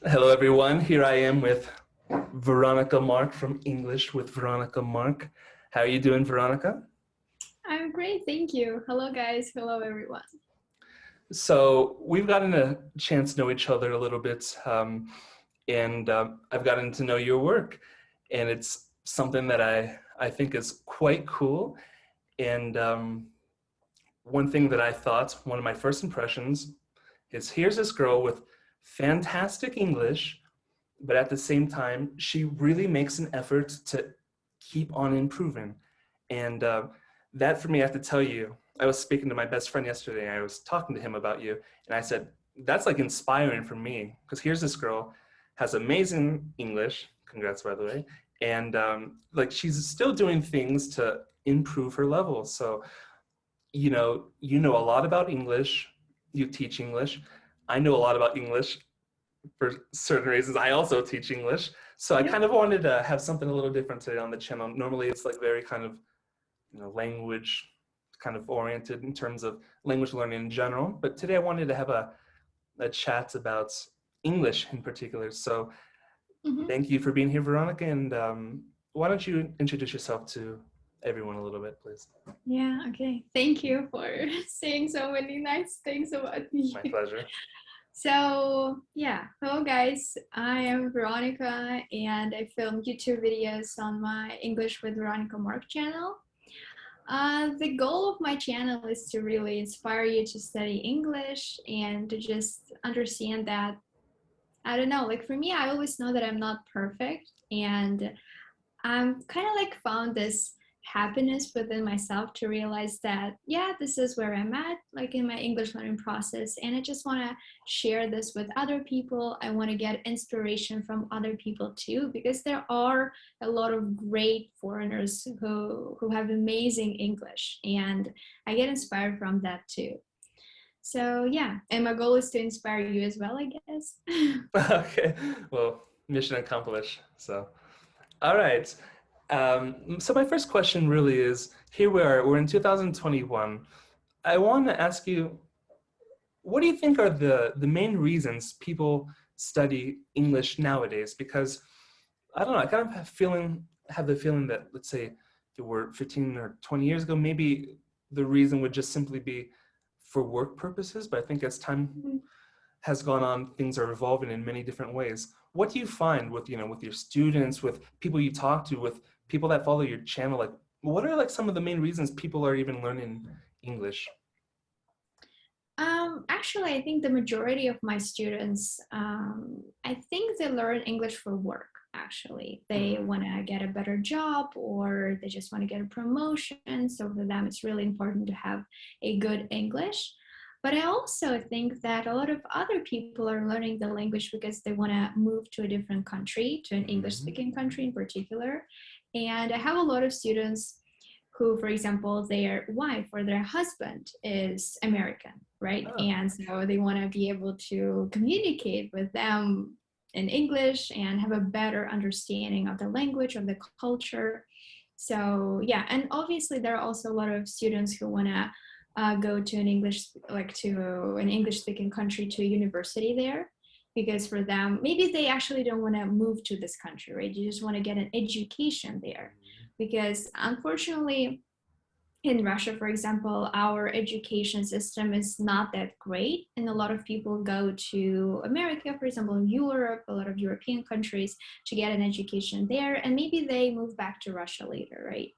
Hello, everyone. Here I am with Veronika Mark from English with Veronika Mark. How are you doing, Veronika? I'm great, thank you. Hello, guys. Hello, everyone. So we've gotten a chance to know each other a little bit, and I've gotten to know your work, and it's something that I think is quite cool. And one thing that I thought, one of my first impressions, is here's this girl with fantastic English, but at the same time, she really makes an effort to keep on improving. And that for me, I have to tell you, I was speaking to my best friend yesterday, and I was talking to him about you, and I said, that's like inspiring for me, because here's this girl, has amazing English, congrats by the way, and like she's still doing things to improve her level. So, you know a lot about English, you teach English, I know a lot about English, for certain reasons. I also teach English. So I Yep. kind of wanted to have something a little different today on the channel. Normally it's like very kind of, language kind of oriented in terms of language learning in general. But today I wanted to have a chat about English in particular. So hmm thank you for being here, Veronika. And why don't you introduce yourself to everyone a little bit, please? Yeah, okay. Thank you for saying so many nice things about My me. pleasure. Hello, guys. I am Veronica, and I film YouTube videos on my English with Veronica Mark channel. The goal of my channel is to really inspire you to study English and to just understand that, I don't know, like for me, I always know that I'm not perfect, and I'm kind of like found this happiness within myself to realize that, yeah, this is where I'm at, like in my English learning process. And I just want to share this with other people. I want to get inspiration from other people too, because there are a lot of great foreigners who have amazing English. And I get inspired from that too. So, yeah. And my goal is to inspire you as well, I guess. Okay. Well, mission accomplished. So. All right. So my first question really is, here we are, we're in 2021. I want to ask you, what do you think are the main reasons people study English nowadays? Because I don't know, I kind of have the feeling that, let's say, if it were 15 or 20 years ago, maybe the reason would just simply be for work purposes. But I think as time has gone on, things are evolving in many different ways. What do you find with, with your students, with people you talk to, with people that follow your channel? Like, what are like some of the main reasons people are even learning English? Actually, I think the majority of my students, I think they learn English for work. Actually, they Mm-hmm. want to get a better job or they just want to get a promotion. So for them, it's really important to have a good English. But I also think that a lot of other people are learning the language because they want to move to a different country, to an English Mm-hmm. speaking country in particular. And I have a lot of students who, for example, their wife or their husband is American, right? Oh, And so they want to be able to communicate with them in English and have a better understanding of the language, of the culture. So, yeah, and obviously, there are also a lot of students who want to go to an English speaking country, to a university there. Because for them, maybe they actually don't want to move to this country, right? You just want to get an education there because unfortunately in Russia, for example, our education system is not that great. And a lot of people go to America, for example, Europe, a lot of European countries to get an education there. And maybe they move back to Russia later, right?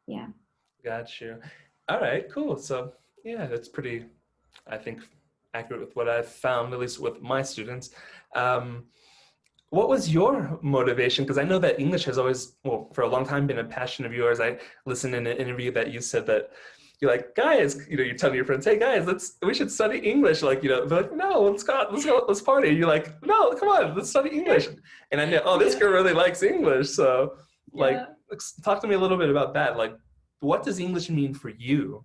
Yeah. got you. All right, cool. So yeah, that's pretty, I think, accurate with what I've found, at least with my students. Um, What was your motivation? Because I know that English has always, well, for a long time been a passion of yours. I listened in an interview that you said that you're like, guys, you're telling your friends, hey guys, we should study English. Like, they're like, no, let's party. You're like, no, come on, let's study English. And I know, oh, this Yeah. girl really likes English. So like, Yeah. talk to me a little bit about that. Like, what does English mean for you?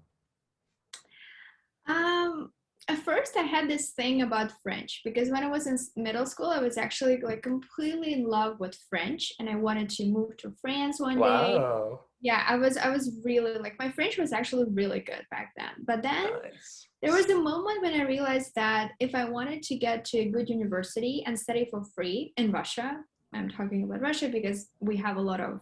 Um, at first, I had this thing about French because when I was in middle school, I was actually like completely in love with French, and I wanted to move to France one day. Wow. yeah, I was really like, my French was actually really good back then. But then Nice. there was a moment when I realized that if I wanted to get to a good university and study for free in Russia, I'm talking about Russia because we have a lot of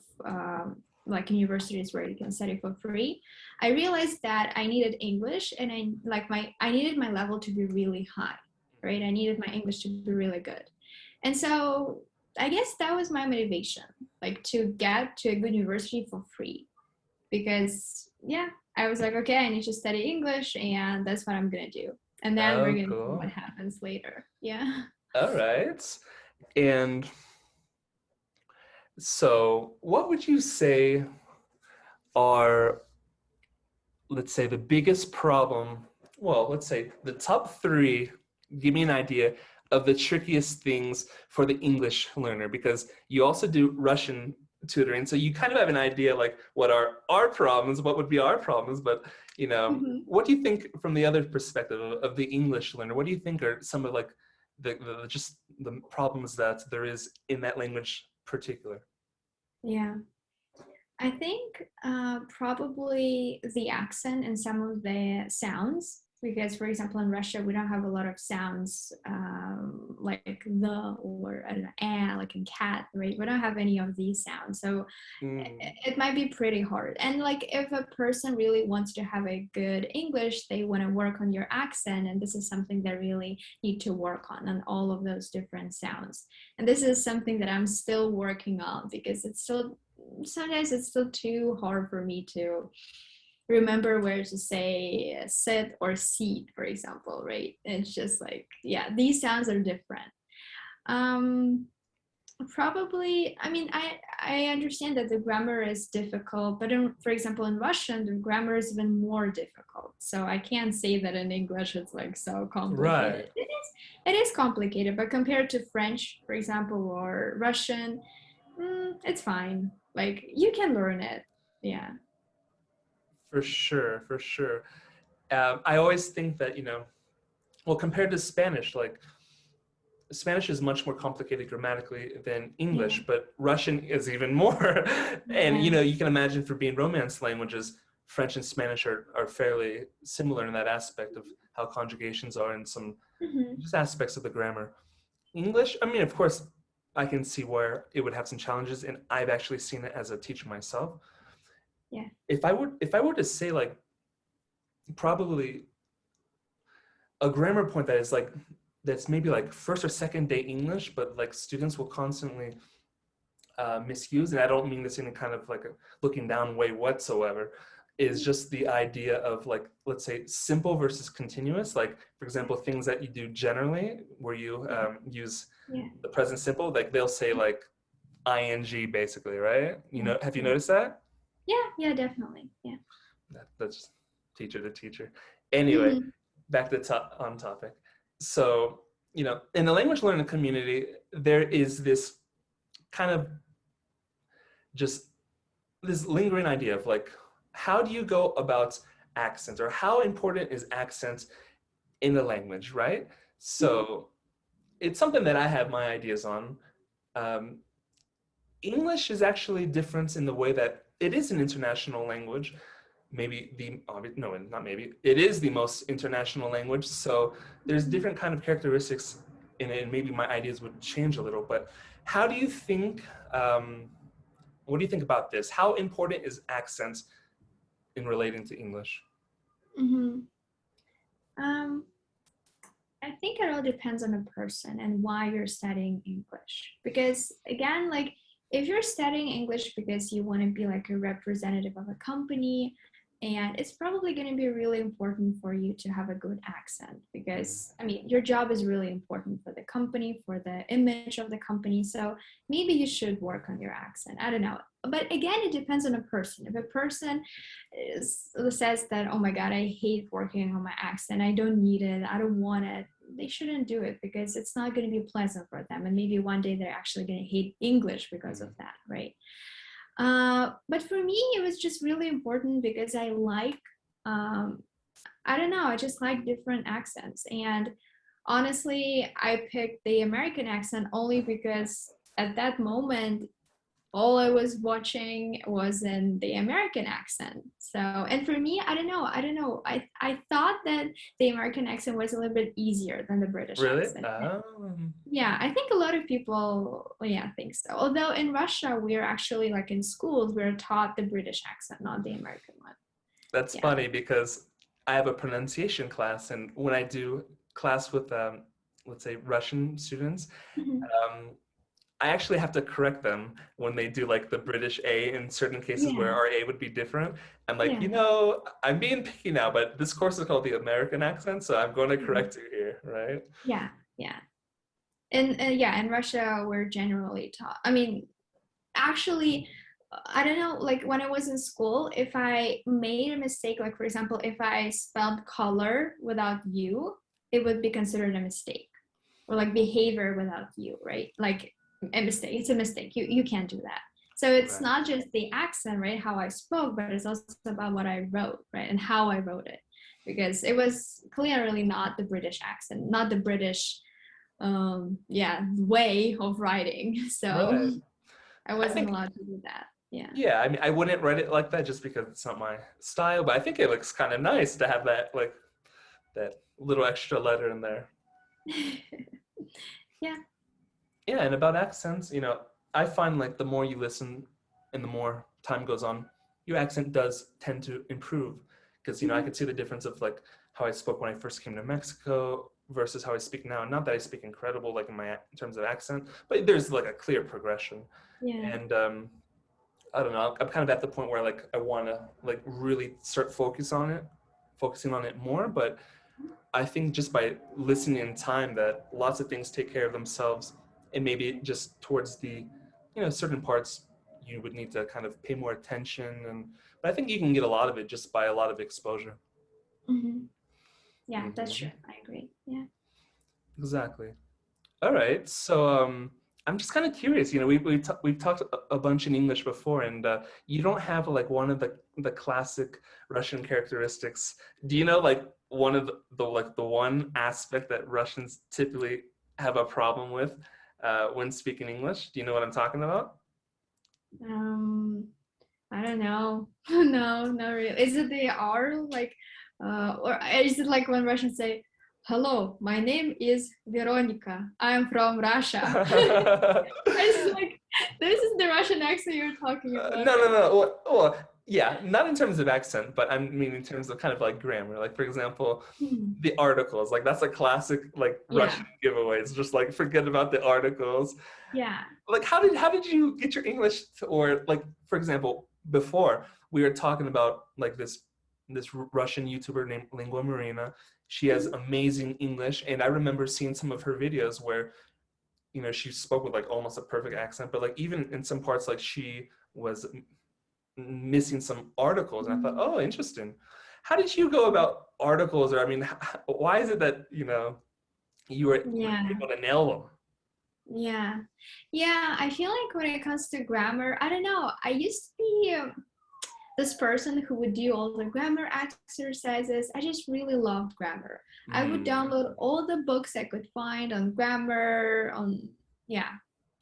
like universities where you can study for free. I realized that I needed English, and I needed my level to be really high, right? I needed my English to be really good. And so I guess that was my motivation, like to get to a good university for free. Because yeah, I was like, okay, I need to study English, and that's what I'm gonna do. And then we're Oh, gonna see what cool. happens later. Yeah. All right. And so, what would you say are, let's say, the biggest problem? Well, let's say the top three. Give me an idea of the trickiest things for the English learner, because you also do Russian tutoring, so you kind of have an idea like what are our problems, what would be our problems, but Mhm. what do you think from the other perspective of the English learner? What do you think are some of like the just the problems that there is in that language particular? Yeah. I think probably the accent and some of the sounds, because for example in Russia we don't have a lot of sounds like the, or I don't know, like in cat, right? We don't have any of these sounds, so Mm, it might be pretty hard. And like if a person really wants to have a good English, they want to work on your accent, and this is something they really need to work on all of those different sounds. And this is something that I'm still working on because it's still, sometimes it's still too hard for me to remember where to say sit or seat, for example, right? It's just like, yeah, these sounds are different. um Probably, I mean, I understand that the grammar is difficult, but for example, in Russian, the grammar is even more difficult. So I can't say that in English it's like so right. complicated. It is complicated, but compared to French, for example, or Russian, it's fine. Like you can learn it. Yeah. For sure, for sure. I always think that, well, compared to Spanish, like Spanish is much more complicated grammatically than Yeah. English, but Russian is even more. And Yeah. you can imagine, for being Romance languages, French and Spanish are fairly similar in that aspect of how conjugations are and some Hmm. just aspects of the grammar. English, I mean, of course, I can see where it would have some challenges, and I've actually seen it as a teacher myself. Yeah. If I were to say like probably a grammar point that is like that's maybe like first or second day English, but like students will constantly misuse, and I don't mean this in a kind of like a looking down way whatsoever, is just the idea of like, let's say, simple versus continuous. Like, for example, things that you do generally where you use Yeah. the present simple, like they'll say like ing basically, right? Yeah. Have you Yeah. noticed that? Yeah. Yeah. Definitely. Yeah. That's teacher to teacher. Anyway, Hmm. back to on topic. So, in the language learning community, there is this kind of just this lingering idea of like, how do you go about accents, or how important is accent in the language, right? Hmm. So it's something that I have my ideas on. Um, English is actually different in the way that it is an international language. Maybe the no, not maybe, it is the most international language. So there's Hmm. different kind of characteristics in it, and maybe my ideas would change a little. But how do you think? What do you think about this? How important is accent in relating to English? Hmm. Um, I think it all depends on the person and why you're studying English. Because again, like if you're studying English because you want to be like a representative of a company, and it's probably going to be really important for you to have a good accent because I mean, your job is really important for the company, for the image of the company. So maybe you should work on your accent. I don't know. But again, it depends on a person. If a person says that, oh my God, I hate working on my accent, I don't need it, I don't want it, they shouldn't do it because it's not going to be pleasant for them, and maybe one day they're actually going to hate English because of that, right? But for me it was just really important because I like, um, I don't know, I just like different accents. And honestly I picked the American accent only because at that moment all I was watching was in the American accent. So, and for me, I don't know. I thought that the American accent was a little bit easier than the British Really? accent. Yeah, I think a lot of people, yeah, think so. Although in Russia, we're actually like in schools, we're taught the British accent, not the American one. That's Yeah. funny because I have a pronunciation class, and when I do class with, let's say, Russian students, Mhm. um, I actually have to correct them when they do like the British A in certain cases where Yeah. our A would be different. I'm like, Yeah. I'm being picky now, but this course is called the American accent, so I'm going to Mhm. correct you here, right? Yeah. Yeah. And yeah, in Russia, we're generally taught. I mean, actually, I don't know, like when I was in school, if I made a mistake, like for example, if I spelled color without you, it would be considered a mistake. Or like behavior without you, right? Like a mistake. It's a mistake. You can't do that. So it's Right. not just the accent, right? How I spoke, but it's also about what I wrote, right? And how I wrote it. Because it was clearly not the British accent, not the British yeah, way of writing. So Right. I I wasn't think, allowed to do that. Yeah. yeah, I mean, I wouldn't write it like that just because it's not my style, but I think it looks kind of nice to have that, like, that little extra letter in there. Yeah. Yeah, and about accents, I find like the more you listen and the more time goes on, your accent does tend to improve. Because, I Mhm. could see the difference of like how I spoke when I first came to Mexico versus how I speak now. Not that I speak incredible, like in terms of accent, but there's like a clear progression. Yeah. And I don't know, I'm kind of at the point where like I want to like really start focusing on it more. But I think just by listening in time that lots of things take care of themselves, and maybe just towards the, certain parts you would need to kind of pay more attention. But I think you can get a lot of it just by a lot of exposure. Hmm. Yeah, that's Hmm. true. I agree. Yeah. Exactly. All right. So I'm just kind of curious. We've talked a bunch in English before, and you don't have like one of the classic Russian characteristics. Do you know like one of the one aspect that Russians typically have a problem with when speaking English? Do you know what I'm talking about? Um, I don't know. No, not really. Is it the R like or is it like when Russians say, "Hello, my name is Veronika. I'm from Russia." It's like this is the Russian accent you're talking about, No, no, right? no. Well, yeah, not in terms of accent, but I mean in terms of kind of like grammar. Like for example, Hmm. the articles. Like that's a classic like Yeah. Russian giveaway. It's just like forget about the articles. Yeah. Like how did you get your English or like for example, before we were talking about like this Russian YouTuber named Lingua Marina. She has Mhm. amazing English, and I remember seeing some of her videos where she spoke with like almost a perfect accent, but like even in some parts like she was missing some articles, and I thought, Mhm. oh, interesting. How did you go about articles, or I mean, why is it that you were Yeah. able to nail them? Yeah. Yeah, I feel like when it comes to grammar, I don't know. I used to be this person who would do all the grammar exercises. I just really loved grammar. I would Mm, download all the books I could find on grammar, on, yeah.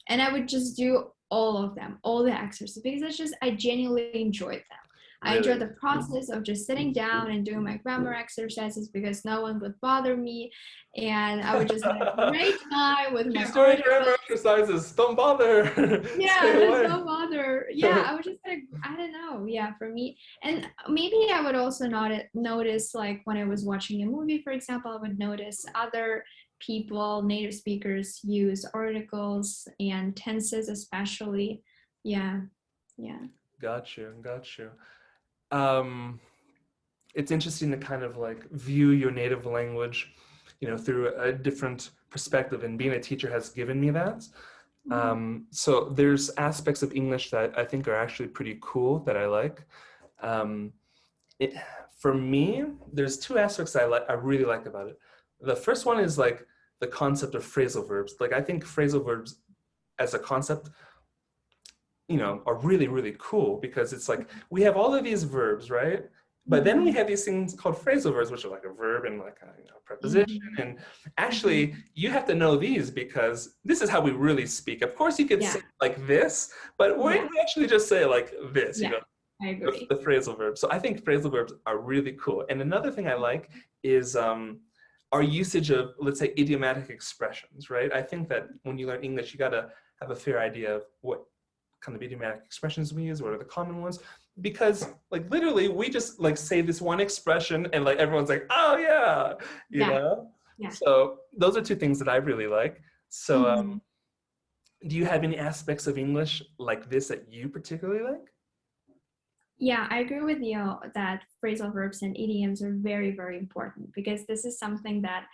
And I would just do all of them, all the exercises, because I genuinely enjoyed them. I enjoyed really? the process of just sitting down and doing my grammar exercises because no one would bother me. And I would just have a great time with my She's doing articles. grammar exercises. Don't bother. Stay Yeah, away. no bother. Yeah, I was just like, I don't know. Yeah, for me, and maybe I would also not notice like when I was watching a movie, for example, I would notice other people, native speakers use articles and tenses, especially. Yeah, yeah. Got you. Got you. Um, it's interesting to kind of like view your native language, through a different perspective. And being a teacher has given me that. Mhm. So there's aspects of English that I think are actually pretty cool that I like. Um, it, for me, there's two aspects I really like about it. The first one is like the concept of phrasal verbs. Like I think phrasal verbs as a concept, are really, really cool because it's like we have all of these verbs, right? But then we have these things called phrasal verbs, which are like a verb and like a preposition. Mhm. And Mhm. actually, you have to know these because this is how we really speak. Of course, you could say Yeah, it like this, but yeah, we actually just say it like this, yeah. I agree. the phrasal verbs. So I think phrasal verbs are really cool. And another thing I like is our usage of, let's say, idiomatic expressions, right? I think that when you learn English, you got to have a fair idea of what kind of idiomatic expressions we use, what are the common ones, because like literally we just like say this one expression and like everyone's like, oh yeah, you Yeah, know? yeah. So those are two things that I really like. So Mhm. do you have any aspects of English like this that you particularly like? Yeah, I agree with you that phrasal verbs and idioms are very, very important because this is something that,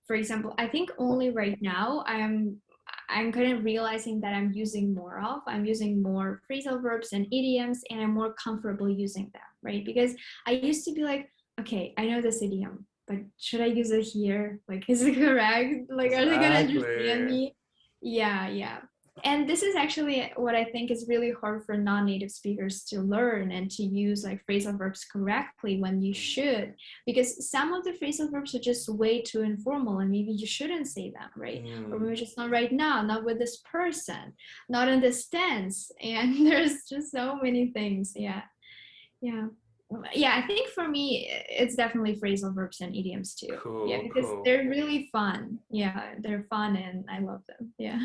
for example, I think only right now I'm kind of realizing that I'm using more of. I'm using more phrasal verbs and idioms, and I'm more comfortable using them, right? Because I used to be like, okay, I know this idiom, but should I use it here? Like, is it correct? Like, are they gonna understand Exactly. me? Yeah, yeah. And this is actually what I think is really hard for non-native speakers to learn and to use like phrasal verbs correctly when you should, because some of the phrasal verbs are just way too informal and maybe you shouldn't say them, right? Or Mm. maybe just not right now, not with this person, not in this tense. And there's just so many things. Yeah. Yeah. Yeah, I think for me, it's definitely phrasal verbs and idioms too. Yeah, Cool, because cool. they're really fun. Yeah, they're fun and I love them. Yeah.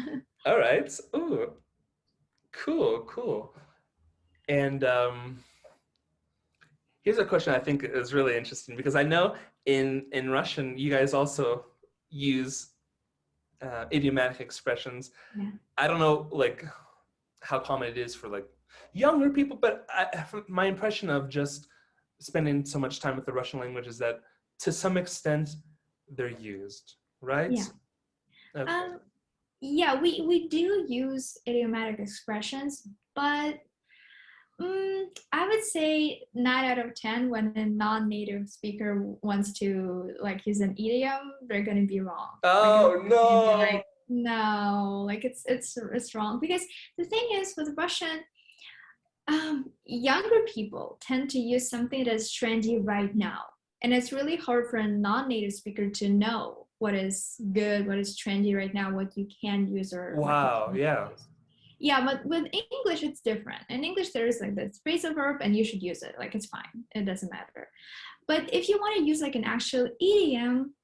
All right. Ooh, cool, cool. And here's a question I think is really interesting because I know in Russian you guys also use idiomatic expressions. Yeah. I don't know like how common it is for like younger people, but from my impression of just spending so much time with the Russian language is that to some extent they're used, right? Yeah. Okay. Um, yeah, we do use idiomatic expressions, but I would say 9 out of 10 when a non-native speaker wants to like use an idiom, they're gonna be wrong. Like it's Oh gonna be no. like no, like it's wrong because the thing is with Russian, younger people tend to use something that's trendy right now. And it's really hard for a non-native speaker to know what is good, what is trendy right now, what you can use or what you Wow, can't yeah. use. Yeah, but with English, it's different. In English, there is like this phrasal verb and you should use it. Like it's fine. It doesn't matter. But if you want to use like an actual idiom,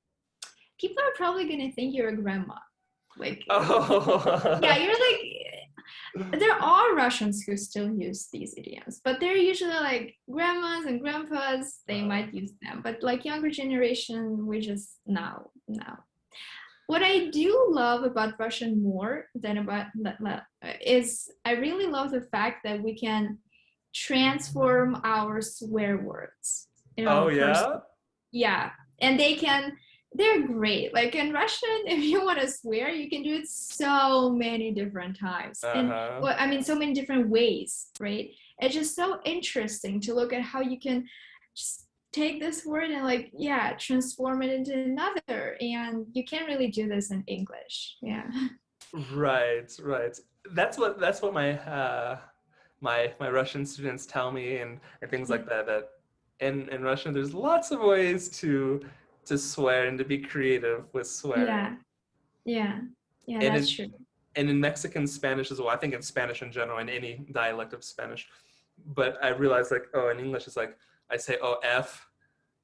people are probably going to think you're a grandma. Like, yeah, Oh. you're like, there are Russians who still use these idioms, but they're usually like grandmas and grandpas. They might use them, but like younger generation, we just no. What I do love about Russian more than about is I really love the fact that we can transform our swear words in Oh our person. yeah? Yeah, and they're great. Like in Russian, if you want to swear, you can do it so many different times. And Uh-huh. well, I mean, so many different ways, right? It's just so interesting to look at how you can just take this word and like, yeah, transform it into another. And you can't really do this in English. Yeah. Right, right. That's what my Russian students tell me and things like that that in Russian there's lots of ways to swear and to be creative with swearing. Yeah. Yeah. Yeah, And that's in true. and in Mexican Spanish as well. I think in Spanish in general, in any dialect of Spanish. But I realized like, oh, in English it's like I say oh F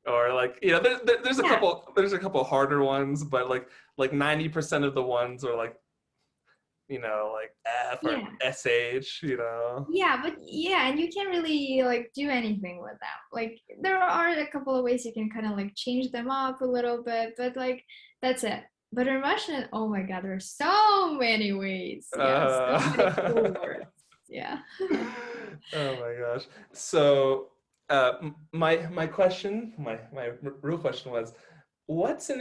or like Yeah. there's a couple harder ones, but like 90% of the ones are like like F or Yeah. SH. Yeah, but yeah, and you can't really like do anything with them. Like there are a couple of ways you can kind of like change them up a little bit, but like that's it. But in Russian, oh my God, there's so many ways. Yeah, so many cool Uh, words. Yeah. oh my gosh. So, my question, my real question was, what's an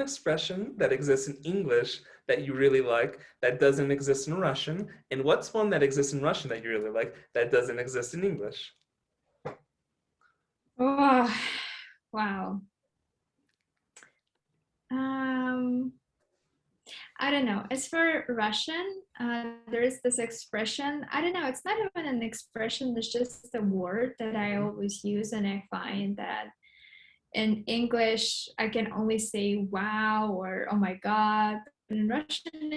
expression that exists in English that you really like that doesn't exist in Russian, and what's one that exists in Russian that you really like that doesn't exist in English? Oh, wow. Um, I don't know. As for Russian, there is this expression. I don't know. It's not even an expression. It's just a word that I Mhm. always use, and I find that in English I can only say "wow" or "oh my god," but in Russian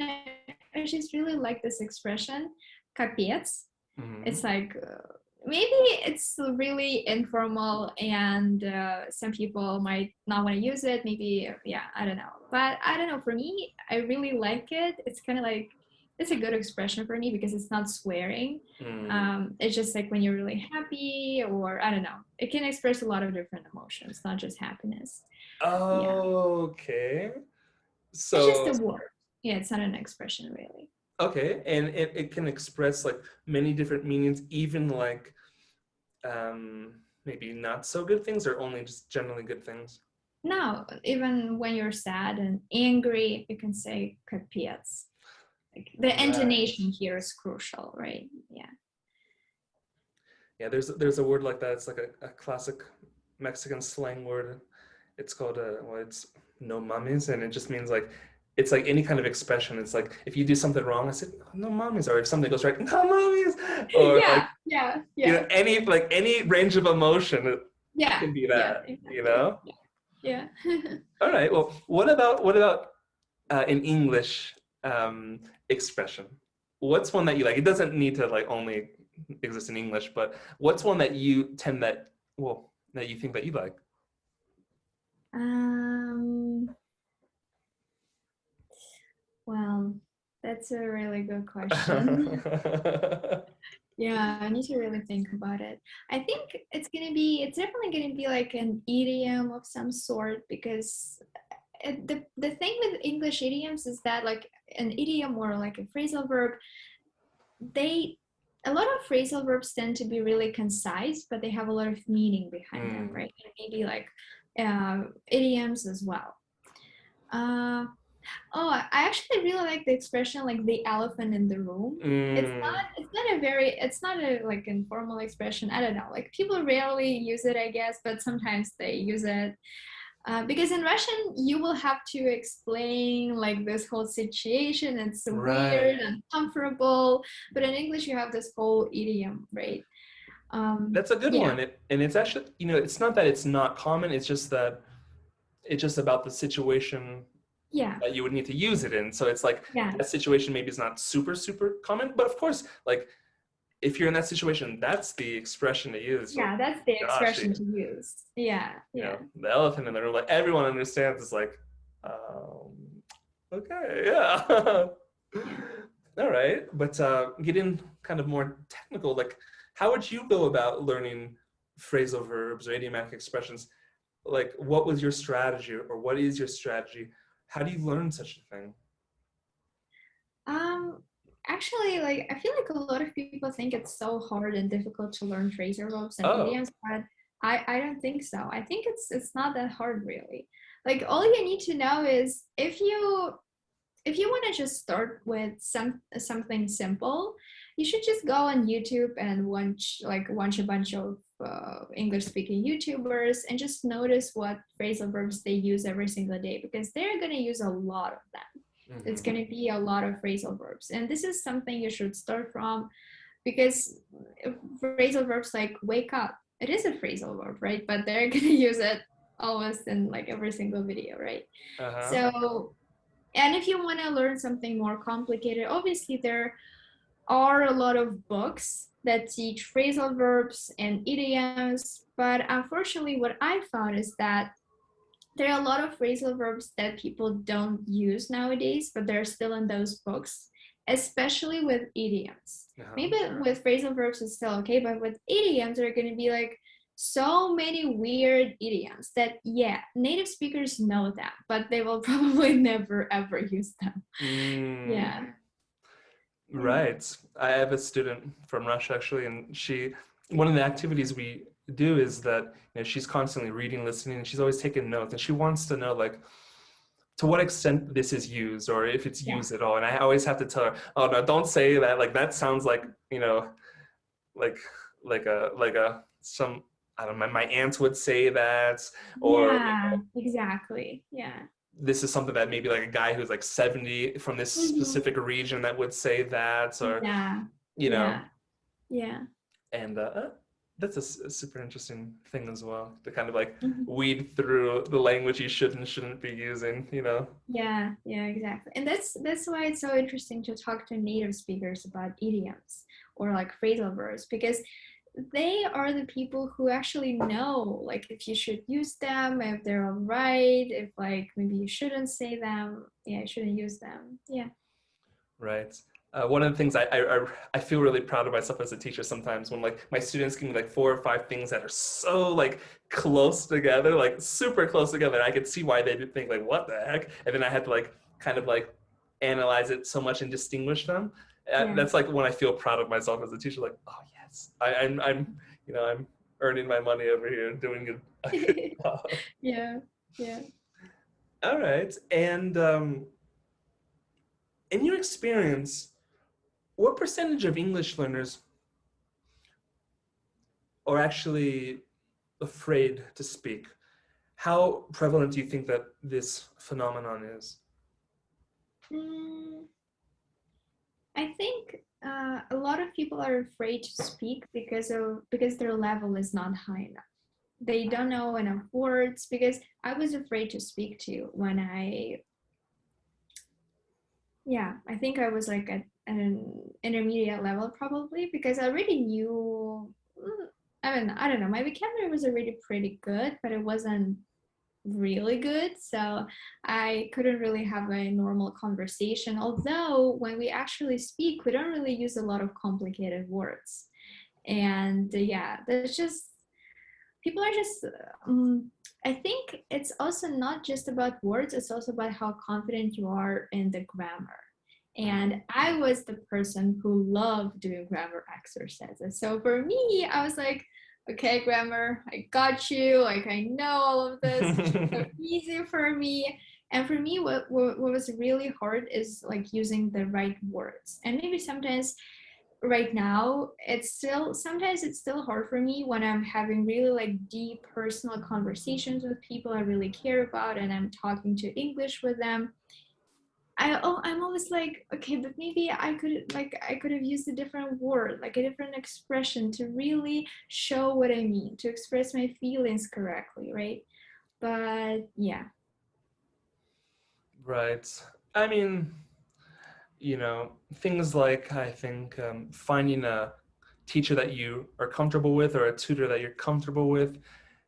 I just really like this expression, "капец." It's Mhm. like maybe it's really informal and some people might not want to use it, maybe, yeah, I don't know, but I don't know, for me I really like it. It's kind of like, it's a good expression for me because it's not swearing. Mm. It's just like when you're really happy, or I don't know, it can express a lot of different emotions, not just happiness. Yeah, Okay. it's just So, a word. Yeah, it's not an expression really. okay, and it can express like many different meanings, even like maybe not so good things, or only just generally good things. No, even when you're sad and angry, you can say капец. Like the Right. intonation here is crucial, right? Yeah. Yeah, there's a word like that. It's like a classic Mexican slang word. It's called well, it's no mames, and it just means like it's like any kind of expression. It's like if you do something wrong, I said no mames, or if something goes right, no mames, or Yeah, like yeah, yeah, any range of emotion it yeah, can be yeah, that, you exactly. know. Yeah. All right. Well, what about an English expression? What's one that you like? It doesn't need to like only exist in English, but what's one that you tend that well that you think that you like? Um, well, that's a really good question. Yeah, I need to really think about it. I think it's definitely gonna be like an idiom of some sort because the thing with English idioms is that like an idiom or like a phrasal verb, they a lot of phrasal verbs tend to be really concise, but they have a lot of meaning behind them, Mm, right? And maybe like idioms as well. Uh, oh, I actually really like the expression like the elephant in the room. mm, It's not a like informal expression. I don't know. Like people rarely use it, I guess, but sometimes they use it. Because in Russian, you will have to explain like this whole situation. It's right. weird, uncomfortable. But in English, you have this whole idiom, right? That's a good Yeah, one. And it's actually, it's not that it's not common. It's just that it's just about the situation yeah, that you would need to use it in. So it's like yeah, that situation maybe is not super, super common, but of course, like if you're in that situation, that's the expression to use. Like, yeah. That's the gosh, expression to use. Yeah, yeah, the elephant in the room, like everyone understands. It's like, um, okay, yeah. yeah. All right, but getting kind of more technical, like how would you go about learning phrasal verbs or idiomatic expressions? Like, what was your strategy, or what is your strategy? How do you learn such a thing? Um, Actually, like I feel like a lot of people think it's so hard and difficult to learn phrasal verbs and Oh, idioms, but I don't think so. I think it's not that hard really. Like all you need to know is if you want to just start with something simple, you should just go on YouTube and watch a bunch of English speaking YouTubers and just notice what phrasal verbs they use every single day because they're gonna use a lot of them. It's mm-hmm. going to be a lot of phrasal verbs. And this is something you should start from because phrasal verbs like wake up, it is a phrasal verb, right? But they're going to use it almost in like every single video, right? Uh-huh. So, and if you want to learn something more complicated, obviously there are a lot of books that teach phrasal verbs and idioms. But unfortunately, what I found is that there are a lot of phrasal verbs that people don't use nowadays, but they're still in those books, especially with idioms. Uh-huh. Maybe with phrasal verbs it's still okay, but with idioms there are going to be like so many weird idioms that yeah, native speakers know that, but they will probably never ever use them. Mm, Yeah. Yeah. right. I have a student from Russia actually, and one of the activities we do is that she's constantly reading, listening, and she's always taking notes, and she wants to know like to what extent this is used or if it's Yeah. used at all. And I always have to tell her, oh no, don't say that. Like that sounds like, like like a some I don't know, my aunt would say that, or Yeah, exactly. Yeah. this is something that maybe like a guy who's like 70 from this Hmm. specific region that would say that, or, Yeah. you know, Yeah. Yeah. and that's a super interesting thing as well, to kind of like Mhm. weed through the language you should and shouldn't be using, you know? Yeah, yeah, exactly. And that's why it's so interesting to talk to native speakers about idioms or like phrasal verbs, because they are the people who actually know like if you should use them, if they're all right, if like maybe you shouldn't say them, yeah, you shouldn't use them. Yeah. Right. One of the things I feel really proud of myself as a teacher sometimes when like my students give me like 4 or 5 things that are so like close together, like super close together. I could see why they did think like, what the heck? And then I had to like kind of like analyze it so much and distinguish them. Yeah. That's like when I feel proud of myself as a teacher, like, oh yes, I'm you know, I'm earning my money over here and doing a good job. Yeah. Yeah. All right. And in your experience, what percentage of English learners are actually afraid to speak? How prevalent do you think that this phenomenon is? Mm, I think a lot of people are afraid to speak because their level is not high enough. They don't know enough words, because I was afraid to speak to you when I think I was like at an intermediate level probably, because I already knew. I don't know. My vocabulary was already pretty good, but it wasn't really good. So I couldn't really have a normal conversation. Although when we actually speak, we don't really use a lot of complicated words. And yeah, there's just people are just I think it's also not just about words, it's also about how confident you are in the grammar. And I was the person who loved doing grammar exercises. So for me, I was like, okay, grammar, I got you. Like, I know all of this. It's just so easy for me. And for me, what was really hard is like using the right words. And maybe sometimes right now it's still hard for me when I'm having really like deep personal conversations with people I really care about and I'm talking to English with them. I'm always like, okay, but maybe I could have used a different word, like a different expression to really show what I mean, to express my feelings correctly, right? But yeah. Right. I mean, things like I think finding a teacher that you are comfortable with or a tutor that you're comfortable with,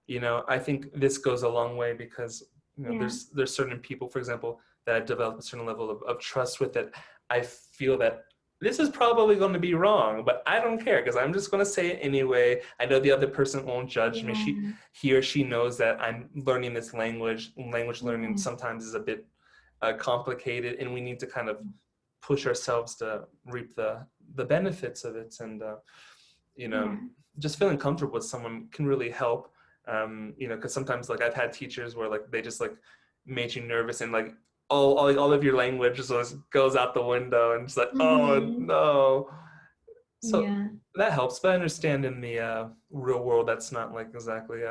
I think this goes a long way because, Yeah. there's certain people, for example, that I've developed a certain level of trust with that I feel that this is probably going to be wrong, but I don't care because I'm just going to say it anyway. I know the other person won't judge me. Yeah. He or she knows that I'm learning this language. Language learning Yeah. sometimes is a bit complicated, and we need to kind of push ourselves to reap the benefits of it. And you know, Yeah. just feeling comfortable with someone can really help. Because sometimes like I've had teachers where like they just like made you nervous and like all of your language just goes out the window and it's like, oh Mm-hmm. no. So Yeah. that helps, but I understand in the real world that's not like exactly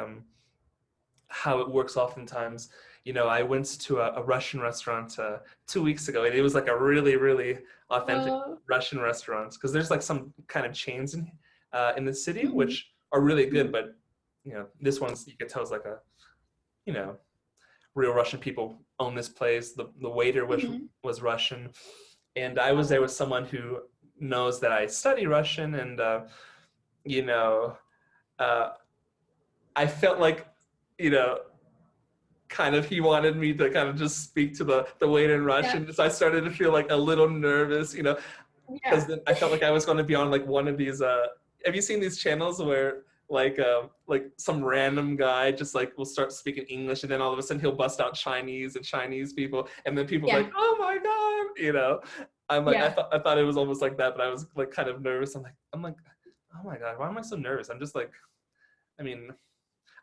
how it works oftentimes. I went to a Russian restaurant 2 weeks ago, and it was like a really, really authentic Oh. Russian restaurant because there's like some kind of chains in the city Mhm. which are really good, Mhm. but this one's you could tell is like a you know real Russian people own this place. The waiter which Mhm. was Russian, and I was there Oh. with someone who knows that I study Russian, and you know uh, I felt like you know kind of he wanted me to kind of just speak to the waiter in Yeah. Russian. So I started to feel like a little nervous, because Yeah. then I felt like I was going to be on like one of these. Have you seen these channels where like some random guy just like will start speaking English and then all of a sudden he'll bust out Chinese and Chinese people and then people's like, Yeah. oh my god. I'm like Yeah. I thought it was almost like that, but I was like kind of nervous. I'm like, oh my god, why am I so nervous? I'm just like, I mean,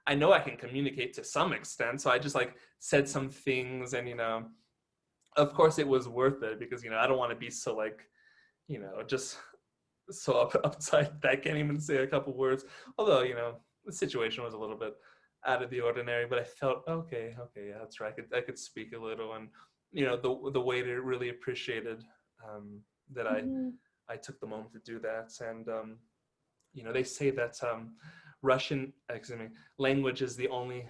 I know I can communicate to some extent, so I just like said some things, and of course it was worth it because I don't want to be so like just so uptight that I can't even say a couple words. Although the situation was a little bit out of the ordinary, but I felt okay, okay, yeah, that's right. I could speak a little, and the waiter really appreciated that Mhm. I took the moment to do that, and they say that Russian, excuse me, language is the only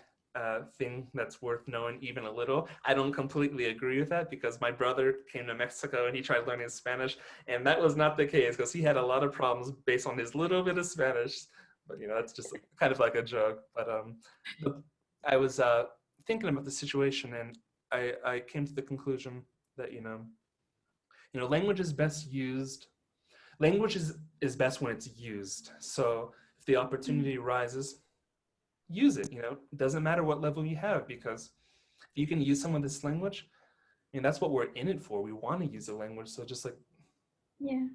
thing that's worth knowing even a little. I don't completely agree with that because my brother came to Mexico and he tried learning Spanish, and that was not the case because he had a lot of problems based on his little bit of Spanish. But that's just kind of like a joke. But the, I was thinking about the situation, and I came to the conclusion that language is best used. Language is best when it's used. So if the opportunity arises, use it. It doesn't matter what level you have, because if you can use some of this language, that's what we're in it for. We want to use the language. So just like Yeah.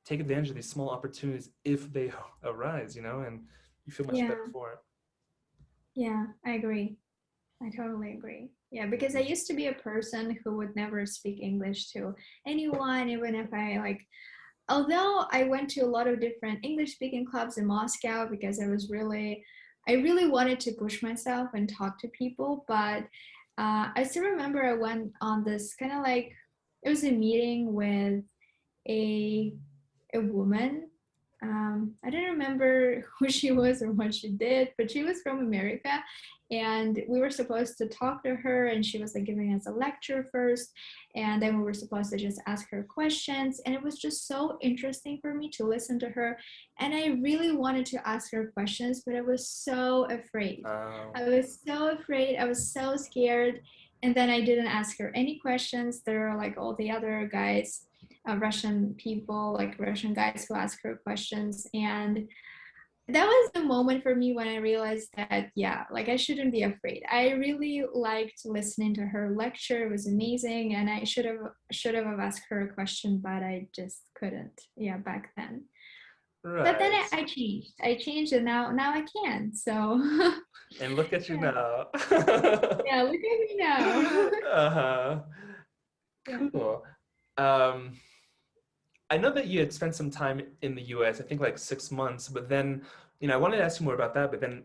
take advantage of these small opportunities if they arise, and you feel much better Yeah. for it. Yeah. I agree. I totally agree. Yeah, because I Mm-hmm. used to be a person who would never speak English to anyone, even if I like, although I went to a lot of different English speaking clubs in Moscow because I really wanted to push myself and talk to people. But I still remember I went on this kind of like, it was a meeting with a a woman. I don't remember who she was or what she did, but she was from America, and we were supposed to talk to her, and she was like giving us a lecture first, and then we were supposed to just ask her questions, and it was just so interesting for me to listen to her, and I really wanted to ask her questions, but I was so afraid. Um, I was so afraid. I was so scared, and then I didn't ask her any questions. There are like all the other guys, Russian people, like Russian guys who ask her questions. And that was the moment for me when I realized that, yeah, like I shouldn't be afraid. I really liked listening to her lecture. It was amazing. And I should have asked her a question, but I just couldn't, yeah, back then. But then right. I changed. I changed and now I can. So And look at you yeah. now. Yeah, look at me now. Uh-huh. Yeah. Cool. Um, I know that you had spent some time in the US, I think like 6 months, but then, I wanted to ask you more about that, but then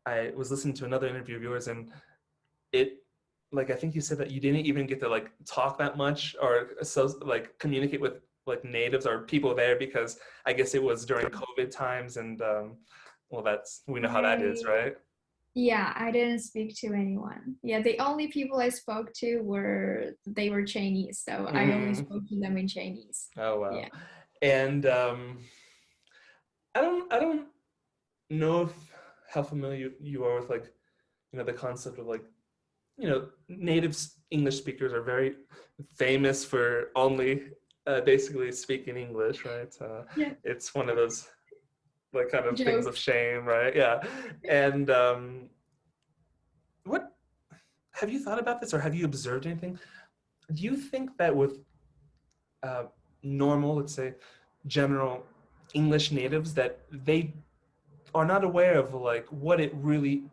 I was listening to another interview of yours, and it, like, I think you said that you didn't even get to like talk that much or so like communicate with like natives or people there because I guess it was during COVID times, and well, we know how that is, I right? Yeah, I didn't speak to anyone. Yeah, the only people I spoke to they were Chinese, so I only Hmm. spoke to them in Chinese. Oh Yeah. wow. And I don't know if how familiar you are with like the concept of like native English speakers are very famous for only basically speaking English, right? Yeah. It's one of those like kind of things of Jokes. shame, right? Yeah. And what have you thought about this, or have you observed anything? Do you think that with uh, normal, let's say, general English natives, that they are not aware of like what it really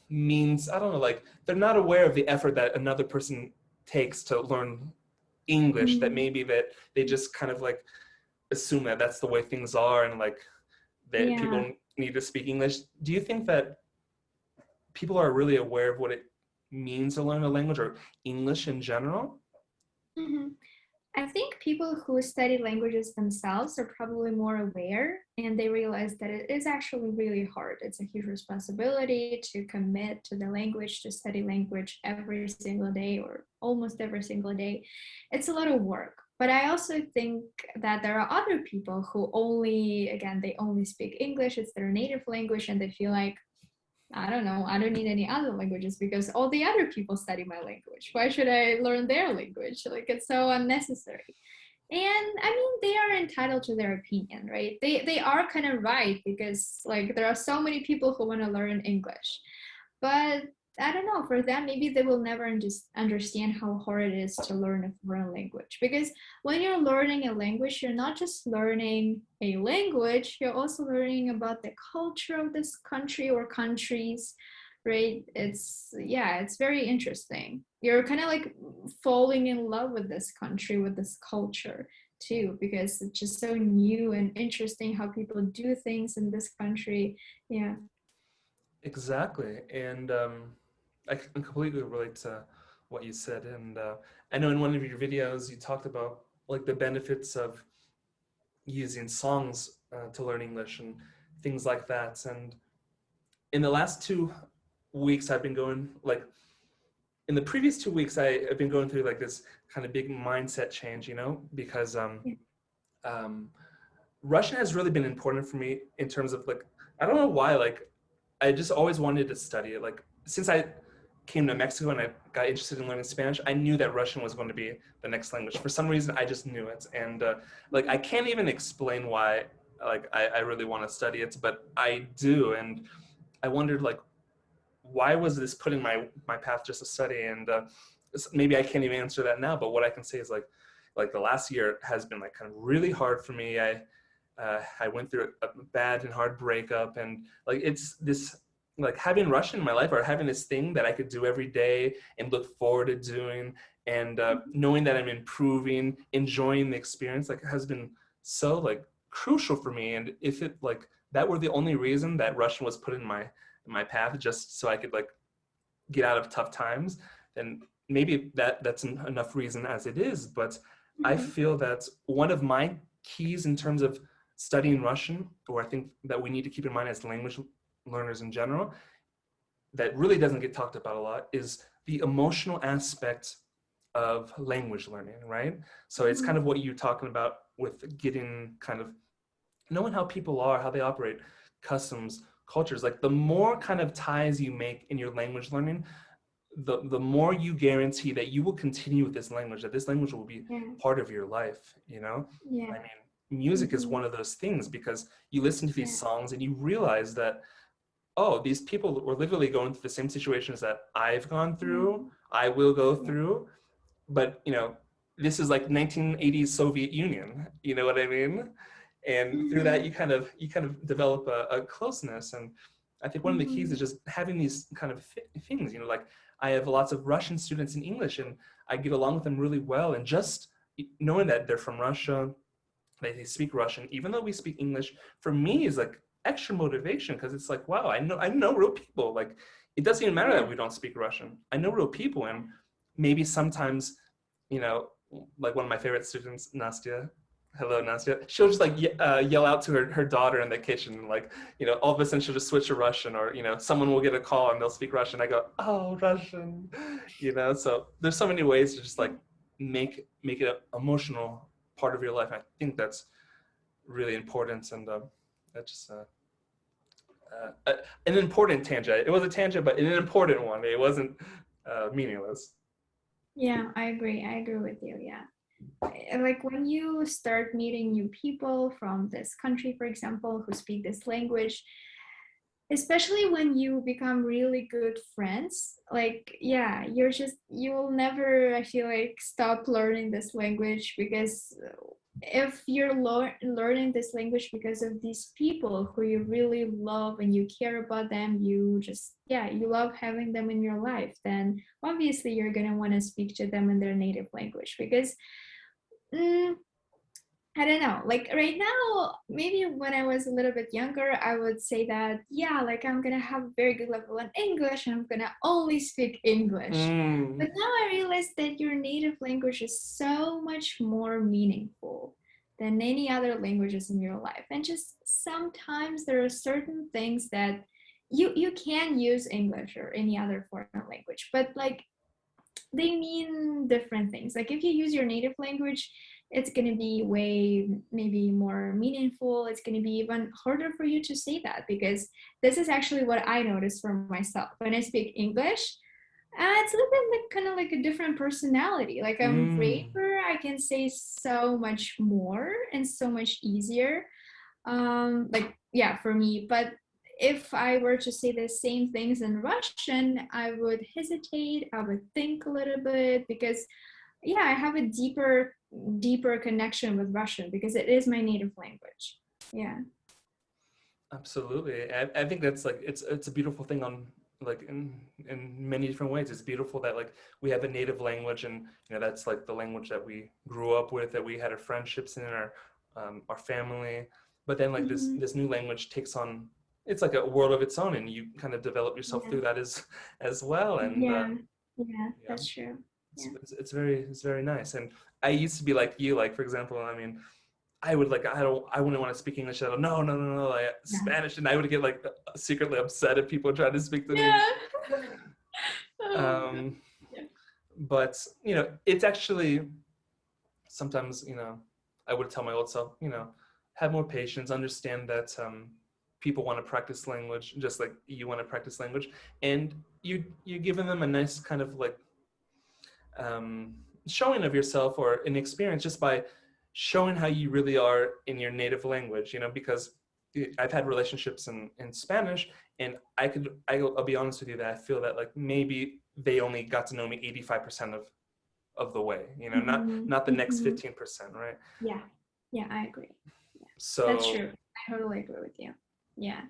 means? I don't know, like they're not aware of the effort that another person takes to learn English, that Mm, maybe that they just kind of like assume that that's the way things are, and like that yeah. people need to speak English. Do you think that people are really aware of what it means to learn a language or English in general? Mhm. I think people who study languages themselves are probably more aware and they realize that it is actually really hard. It's a huge responsibility to commit to the language, to study language every single day or almost every single day. It's a lot of work. But I also think that there are other people who again, they only speak English, it's their native language, and they feel like, I don't know, I don't need any other languages because all the other people study my language. Why should I learn their language? Like it's so unnecessary. And I mean, they are entitled to their opinion, right? They are kind of right because like there are so many people who want to learn English. But I don't know, for them, maybe they will never understand how hard it is to learn a foreign language. Because when you're learning a language, you're not just learning a language, you're also learning about the culture of this country or countries, right? Yeah, it's very interesting. You're kind of like falling in love with this country, with this culture too, because it's just so new and interesting how people do things in this country. Yeah. Exactly. And I can completely relate to what you said. And I know in one of your videos you talked about like the benefits of using songs to learn English and things like that. And in the last 2 weeks, I've been going like in the previous 2 weeks, I've been going through like this kind of big mindset change, because Yeah. um, Russian has really been important for me in terms of like I don't know why like I just always wanted to study it. Like since I came to Mexico and I got interested in learning Spanish, I knew that Russian was going to be the next language. For some reason, I just knew it, and like I can't even explain why. Like I really want to study it, but I do, and I wondered like why was this put in my path just to study, and maybe I can't even answer that now, but what I can say is like the last year has been like kind of really hard for me. I went through a bad and hard breakup, and like it's this like having Russian in my life or having this thing that I could do every day and look forward to doing, and knowing that I'm improving, enjoying the experience, like has been so like crucial for me. And if it like that were the only reason that Russian was put in my path just so I could like get out of tough times, then maybe that's enough reason as it is. But I Mhm. feel that one of my keys in terms of studying Russian, or I think that we need to keep in mind as language learners in general, that really doesn't get talked about a lot is the emotional aspect of language learning, right? So it's kind Mhm. of what you're talking about with getting kind of knowing how people are, how they operate, customs, cultures. Like the more kind of ties you make in your language learning, the more you guarantee that you will continue with this language, that this language will be Yeah. part of your life. I Yeah. mean, music is Mhm. one of those things because you listen to these Yeah. songs and you realize that, oh, these people were literally going through the same situations that I've gone Yeah. through, I will go Yeah. through, but this is like 1980s Soviet Union, you know what I mean? And through that Mhm. you kind of develop a closeness. And I think one of the keys is Mhm. just having these kind of things, like I have lots of Russian students in English and I get along with them really well, and just knowing that they're from Russia, they speak Russian, even though we speak English, for me is like extra motivation because it's like, wow, I know real people. Like it doesn't even matter that Yeah. we don't speak Russian. I know real people, Yeah. and maybe sometimes, you know, like one of my favorite students, Nastya. Hello, Nastya. She'll just like yell out to her daughter in the kitchen, like all of a sudden she'll just switch to Russian, or someone will get a call and they'll speak Russian. I go, oh, Russian, So there's so many ways to just like make it an emotional part of your life. I think that's really important, and that's just an important tangent. It was a tangent, but an important one. It wasn't meaningless. Yeah, I agree. I agree with you. Yeah. Like when you start meeting new people from this country, for example, who speak this language, especially when you become really good friends, like, yeah, you'll never, I feel like, stop learning this language because if you're learning this language because of these people who you really love and you care about them, you just, yeah, you love having them in your life, then obviously you're going to want to speak to them in their native language because mm, I don't know. Like right now, maybe when I was a little bit younger, I would say that, yeah, like I'm gonna have a very good level in English and I'm gonna only speak English. But Mm, now I realize that your native language is so much more meaningful than any other languages in your life. And just sometimes there are certain things that you can use English or any other foreign language, but like they mean different things. Like if you use your native language, it's going to be way maybe more meaningful. It's going to be even harder for you to say that because this is actually what I notice for myself when I speak English. It's a little bit like kind of like a different personality. Like I'm mm. braver. I can say so much more and so much easier, like yeah, for me. But if I were to say the same things in Russian, I would hesitate, I would think a little bit because yeah, I have a deeper connection with Russian because it is my native language. Yeah. Absolutely. I think that's like it's a beautiful thing on like in many different ways. It's beautiful that like we have a native language, and that's like the language that we grew up with, that we had our friendships in, our family. But then like this Mm-hmm. this new language takes on it's like a world of its own, and you kind of develop yourself Yeah. through that as well. And Yeah. Yeah. yeah, That's true. Yeah. it's very nice. And I used to be like you, like for example, I mean, I would like I wouldn't want to speak English at all. No, no, no, no, like Yeah. Spanish, and I would get like secretly upset if people tried to speak to me. Yeah. Oh God. Um, Yeah. but you know, it's actually sometimes, you know, I would tell my old self, you know, have more patience, understand that people want to practice language just like you want to practice language, and you're giving them a nice kind of like um, showing of yourself or an experience just by showing how you really are in your native language, you know, because I've had relationships in Spanish, and I'll be honest with you that I feel that like maybe they only got to know me 85% of the way, you know, Mhm. not the next Mhm. 15%, right? Yeah. Yeah, I agree. Yeah. That's So true. I totally agree with you. Yeah.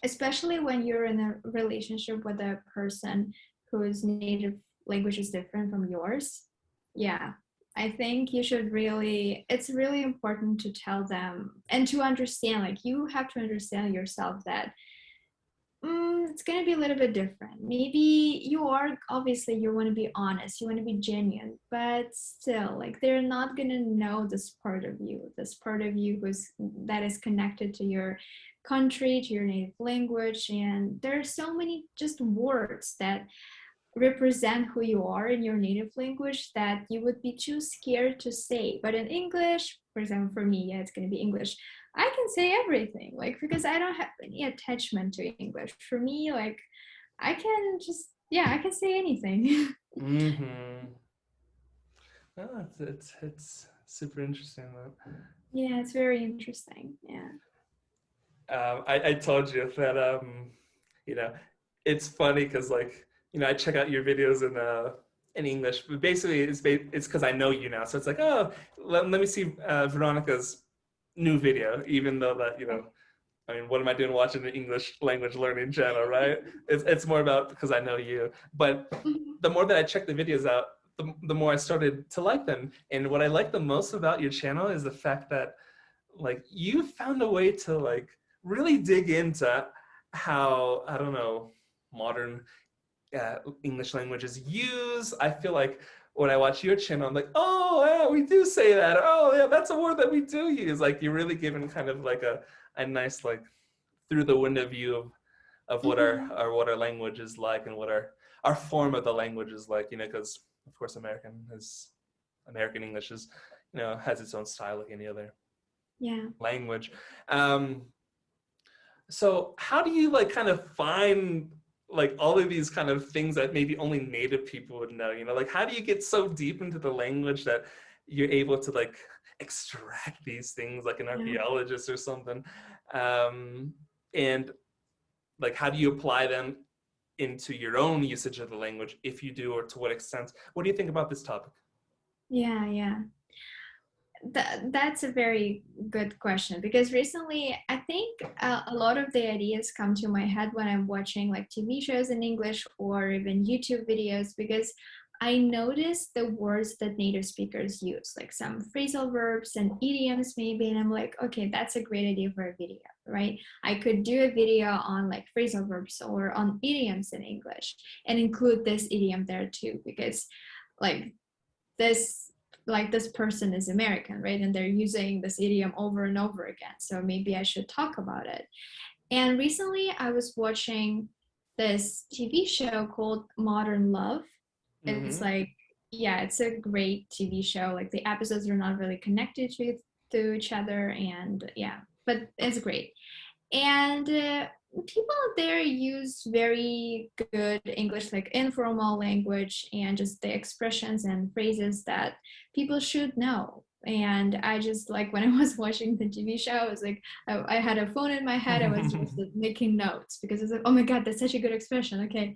Especially when you're in a relationship with a person whose native language is different from yours. Yeah. I think you should really, it's really important to tell them and to understand, like, you have to understand yourself that it's going to be a little bit different. Maybe you are, obviously, you want to be honest, you want to be genuine, but still, like, they're not going to know this part of you that is connected to your country, to your native language. And there are so many just words that represent who you are in your native language that you would be too scared to say. But in English, for example, for me, yeah, it's going to be English. I can say everything, like, because I don't have any attachment to English. For me, like, I can just, yeah, I can say anything. mm-hmm. Oh, it's super interesting though. Yeah, it's very interesting. Yeah. I told you that you know, it's funny because like, you know, I check out your videos in English, but basically it's because I know you now, so it's like, oh, let me see Veronica's new video, even though that, you know, I mean, what am I doing watching an English language learning channel, right? It's more about because I know you. But the more that I check the videos out, the more I started to like them. And what I like the most about your channel is the fact that like you found a way to like really dig into how, I don't know, modern English language is used. I feel like when I watch your channel, I'm like, oh yeah, we do say that. Oh yeah, that's a word that we do use. Like you're really giving kind of like a nice like through the window view of what Mhm. what our language is like and what our form of the language is like. You know, because of course American English is, you know, has its own style like any other Yeah. language. Um, so how do you like kind of find like all of these kind of things that maybe only native people would know? You know, like how do you get so deep into the language that you're able to like extract these things like an Yeah. archaeologist or something? And like how do you apply them into your own usage of the language if you do, or to what extent? What do you think about this topic? Yeah. Yeah. That's a very good question because recently I think a lot of the ideas come to my head when I'm watching like TV shows in English or even YouTube videos because I notice the words that native speakers use, like some phrasal verbs and idioms maybe, and I'm like, okay, that's a great idea for a video, right? I could do a video on like phrasal verbs or on idioms in English and include this idiom there too because like this this person is American, right? And they're using this idiom over and over again. So maybe I should talk about it. And recently I was watching this TV show called Modern Love. It's Mm-hmm. like, yeah, it's a great TV show. Like the episodes are not really connected to each other. And yeah, but it's great. And people there use very good English, like informal language and just the expressions and phrases that people should know. And I just like when I was watching the TV show, I was like, I had a phone in my head. I was just making notes because it's like, oh my God, that's such a good expression. Okay.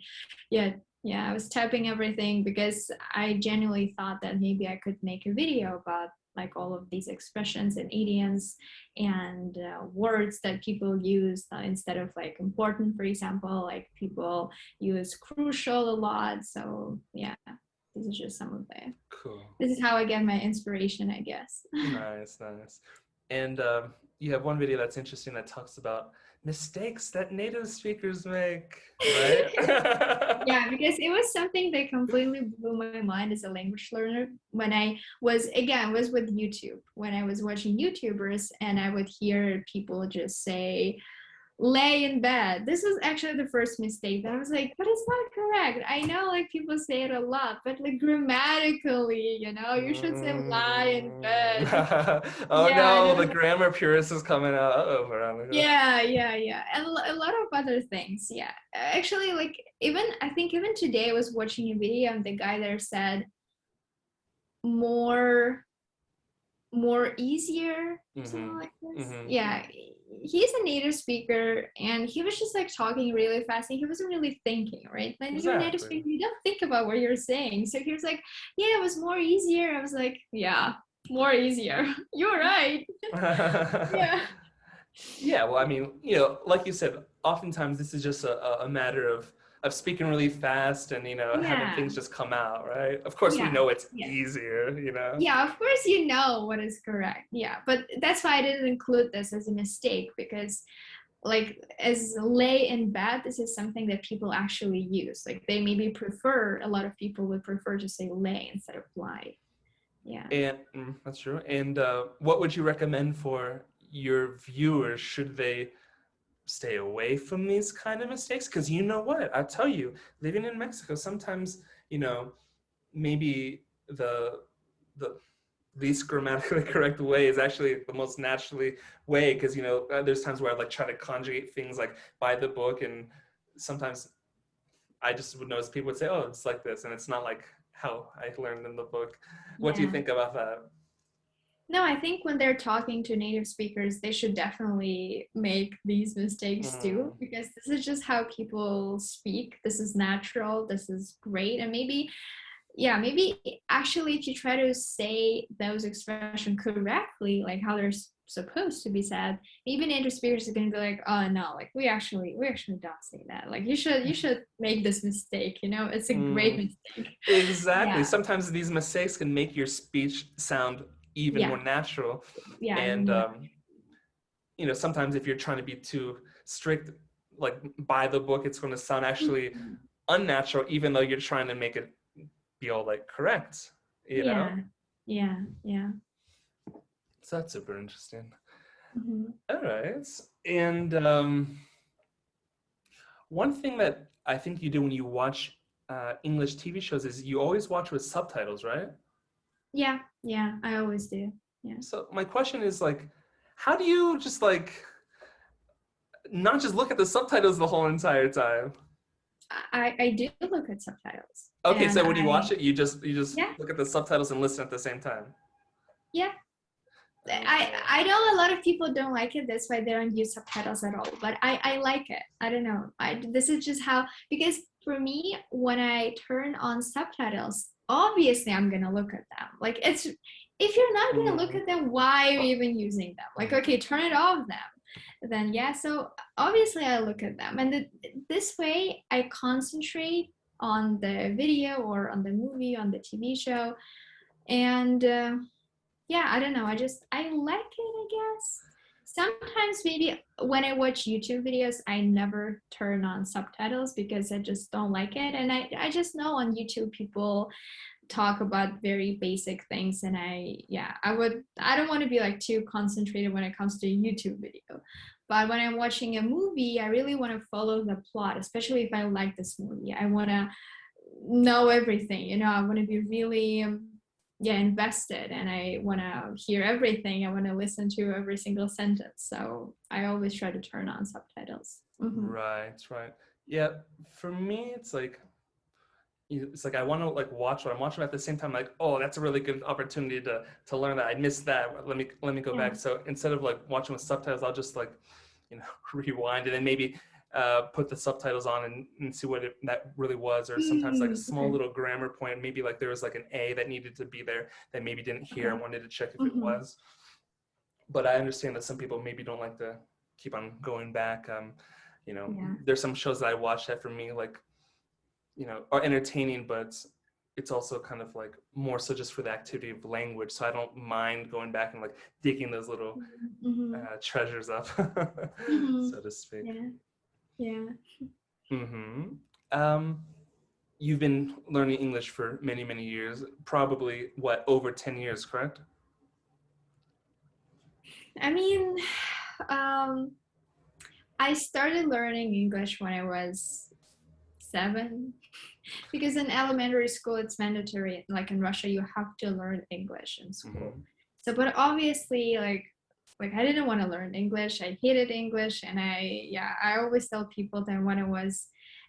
Yeah. Yeah. I was typing everything because I genuinely thought that maybe I could make a video about like all of these expressions and idioms and words that people use instead of like important, for example, like people use crucial a lot. So yeah, these are just some of the, Cool. this is how I get my inspiration, I guess. Nice, nice. And you have one video that's interesting that talks about mistakes that native speakers make, right? Yeah, because it was something that completely blew my mind as a language learner when I was, again, was with YouTube, when I was watching YouTubers and I would hear people just say, lay in bed. This was actually the first mistake that I was like, but it's not correct. I know like people say it a lot, but like grammatically, you should say lie in bed. Oh Yeah, I no, don't the know. grammar purist is coming out. Uh-oh, Veronica. Yeah. And a lot of other things. Yeah. Actually, like even I think even today I was watching a video and the guy there said more more easier or something Mm-hmm. like this. Mm-hmm. Yeah. He's a native speaker and he was just like talking really fast and he wasn't really thinking, right? When you're a native Exactly. speaker, you don't think about what you're saying. So he was like, yeah, it was more easier. I was like, yeah, more easier. You're right. Yeah. Yeah, well, I mean, like you said, oftentimes this is just a matter of speaking really fast and having Yeah. things just come out, right? Of course, we Yeah. know it's Yes. easier. Yeah, of course you know what is correct. Yeah, but that's why I didn't include this as a mistake because like as lay in bed, this is something that people actually use. Like they maybe prefer, a lot of people would prefer to say lay instead of lie. Yeah. And that's true. And what would you recommend for your viewers? Should they stay away from these kind of mistakes? Because you know what? I tell you, living in Mexico, sometimes, maybe the least grammatically correct way is actually the most naturally way, because there's times where I like try to conjugate things like by the book, and sometimes I just would notice people would say, oh, it's like this, and it's not like how I learned in the book. What do you Yeah. think about that? No, I think when they're talking to native speakers, they should definitely make these mistakes too, Mm, because this is just how people speak. This is natural. This is great. And maybe, yeah, maybe actually if you try to say those expressions correctly, like how they're supposed to be said, even native speakers are gonna be like, oh no, like we actually don't say that. Like you should make this mistake, it's a great mm, mistake. exactly. Yeah. Sometimes these mistakes can make your speech sound even more Yeah. natural. Yeah. And sometimes if you're trying to be too strict, like by the book, it's going to sound actually unnatural, even though you're trying to make it be all like correct. Yeah. Yeah. Yeah. So that's super interesting. Mhm. All right. And one thing that I think you do when you watch English TV shows is you always watch with subtitles, right? Yeah. Yeah. I always do. Yeah. So my question is like, how do you just like not just look at the subtitles the whole entire time? I do look at subtitles Okay, and so when you watch it, you just yeah. look at the subtitles and listen at the same time. Yeah. I Okay. I know a lot of people don't like it. That's why they don't use subtitles at all. But I like it. I don't know. This is just how, because for me when I turn on subtitles, obviously I'm gonna look at them. Like it's, if you're not gonna look Mm, at them, why are you even using them? Like okay, turn it off then yeah. So obviously I look at them, and this way I concentrate on the video or on the movie, on the TV show, and yeah, I don't know. I like it, I guess. Sometimes maybe when I watch YouTube videos, I never turn on subtitles because I just don't like it. And I just know on YouTube people talk about very basic things and I don't want to be like too concentrated when it comes to a YouTube video. But when I'm watching a movie, I really want to follow the plot, especially if I like this movie. I want to know everything, I want to be really yeah, invested, and I want to hear everything. I want to listen to every single sentence. So I always try to turn on subtitles. right, right. Yeah, for me, it's like I want to like watch what I'm watching at the same time. Like, oh, that's a really good opportunity to learn that. I missed that. Let me go Yeah. back. So instead of like watching with subtitles, I'll just like, rewind and then maybe put the subtitles on and see what that really was. Or sometimes like a small Okay. little grammar point. Maybe like there was like an A that needed to be there that maybe didn't hear. I Okay. wanted to check if it Mm-hmm. was. But I understand that some people maybe don't like to keep on going back. Yeah. There's some shows that I watch that for me like are entertaining, but it's also kind of like more so just for the activity of language. So I don't mind going back and like digging those little Mm-hmm. treasures up, Mm-hmm. so to speak. Yeah. Yeah. Mm-hmm. Um, you've been learning English for many, many years, probably what, over 10 years, correct? I mean, um, I started learning English when I was 7 because in elementary school it's mandatory. Like in Russia, you have to learn English in school. Mm-hmm. So, but obviously, like I didn't want to learn English. I hated English, and I always tell people that when I was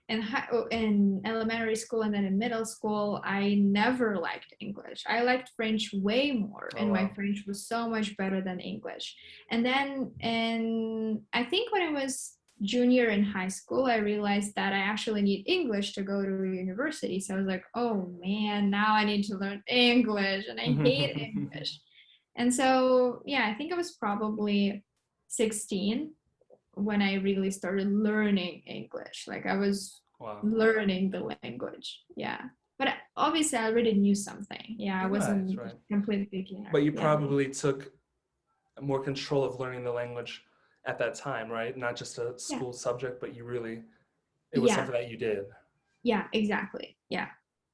in elementary school and then in middle school, I never liked English. I liked French way more, Oh, and my wow. French was so much better than English. And then, and I think when I was junior in high school, I realized that I actually need English to go to university. So I was like, oh man, now I need to learn English, and I hate English. And so, yeah, I think I was probably 16 when I really started learning English. Like I was Wow. learning the language. Yeah. But obviously, I already knew something. Yeah, I Right, wasn't a right. complete beginner. But you Yeah. probably took more control of learning the language at that time, right? Not just a Yeah. school subject, but you really, it was Yeah. something that you did. Yeah, exactly. Yeah.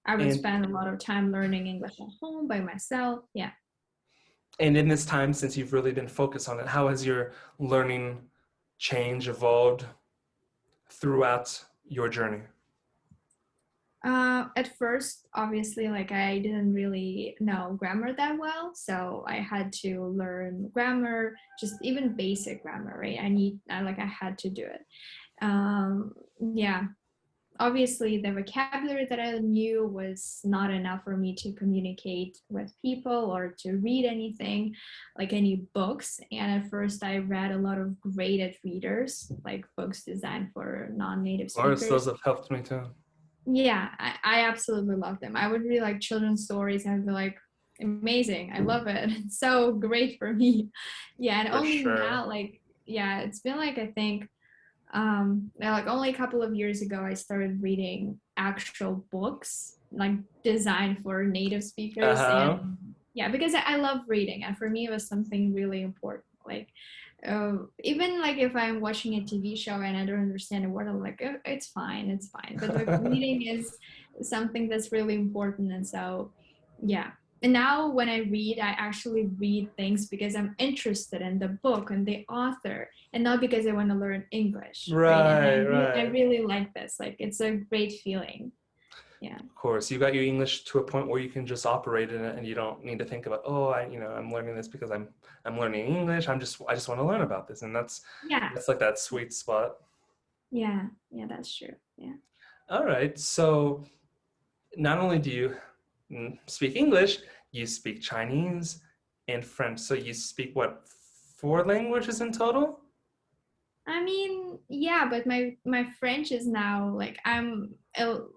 I would And spend a lot of time learning English at home by myself. Yeah. and in this time, since you've really been focused on it, how has your learning change, evolved throughout your journey? At first, obviously, like I didn't really know grammar that well, so I had to learn grammar, just even basic grammar, right? I had to do it. Yeah, obviously, the vocabulary that I knew was not enough for me to communicate with people or to read anything, like any books. And at first, I read a lot of graded readers, like books designed for non-native Of course, those speakers. have helped me too. Yeah, I absolutely love them. I would read like children's stories and I'd be like, amazing, I love it. It's so great for me. Yeah, and For only sure. now, like, yeah, it's been like I think like only a couple of years ago I started reading actual books like designed for native speakers. Uh-huh. And yeah, because I love reading, and for me it was something really important. Like even like if I'm watching a TV show and I don't understand a word, I'm like, oh, it's fine, it's fine. But like reading is something that's really important, and so yeah. And now when I read, I actually read things because I'm interested in the book and the author, and not because I want to learn English, right? And Right, I right. really like this. Like it's a great feeling. Yeah. Of course, you got your English to a point where you can just operate in it and you don't need to think about, oh, I'm learning this because I'm learning English. I just want to learn about this. And Yeah. that's like that sweet spot. Yeah. Yeah, that's true. Yeah. All right. So not only do you speak English, you speak Chinese and French. So you speak what, four languages in total? I mean, yeah, but my French is now like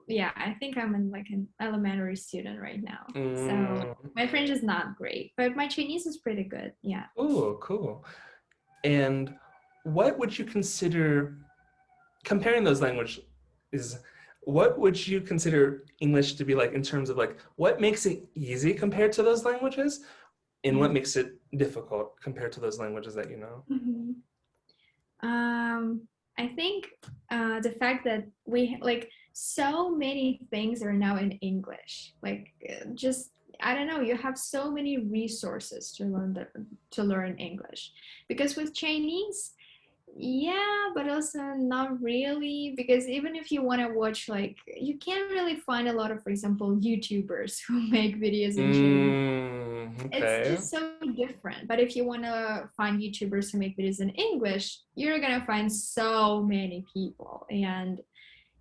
yeah, I think I'm in like an elementary student right now. So Mm. my French is not great, but my Chinese is pretty good. Yeah. Oh, cool. And what would you consider, comparing those languages, what would you consider English to be like in terms of like what makes it easy compared to those languages and Yeah. what makes it difficult compared to those languages that you know? Mhm. Um, I think the fact that we like so many things are now in English. Like just I don't know, you have so many resources to learn English. Because with Chinese, yeah, but also not really, because even if you want to watch, like you can't really find a lot of, for example, YouTubers who make videos in Chinese. It's Okay. just so different. But if you want to find YouTubers who make videos in English, you're gonna find so many people. And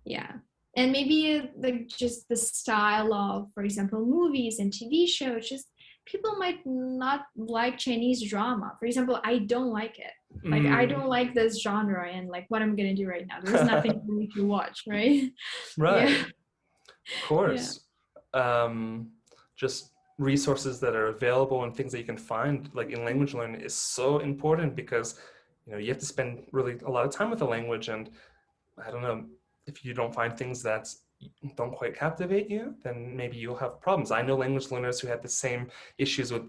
yeah, and maybe like just the style of, for example, movies and TV shows, just people might not like Chinese drama. For example, I don't like it. Like I Mm. don't like this genre, and like what I'm gonna do right now, there's nothing for me to watch, right? Right. Yeah. Of Yeah. course. Um, just resources that are available and things that you can find like in language learning is so important because you have to spend really a lot of time with the language, and I don't know, if you don't find things that don't quite captivate you, then maybe you'll have problems. I know language learners who had the same issues with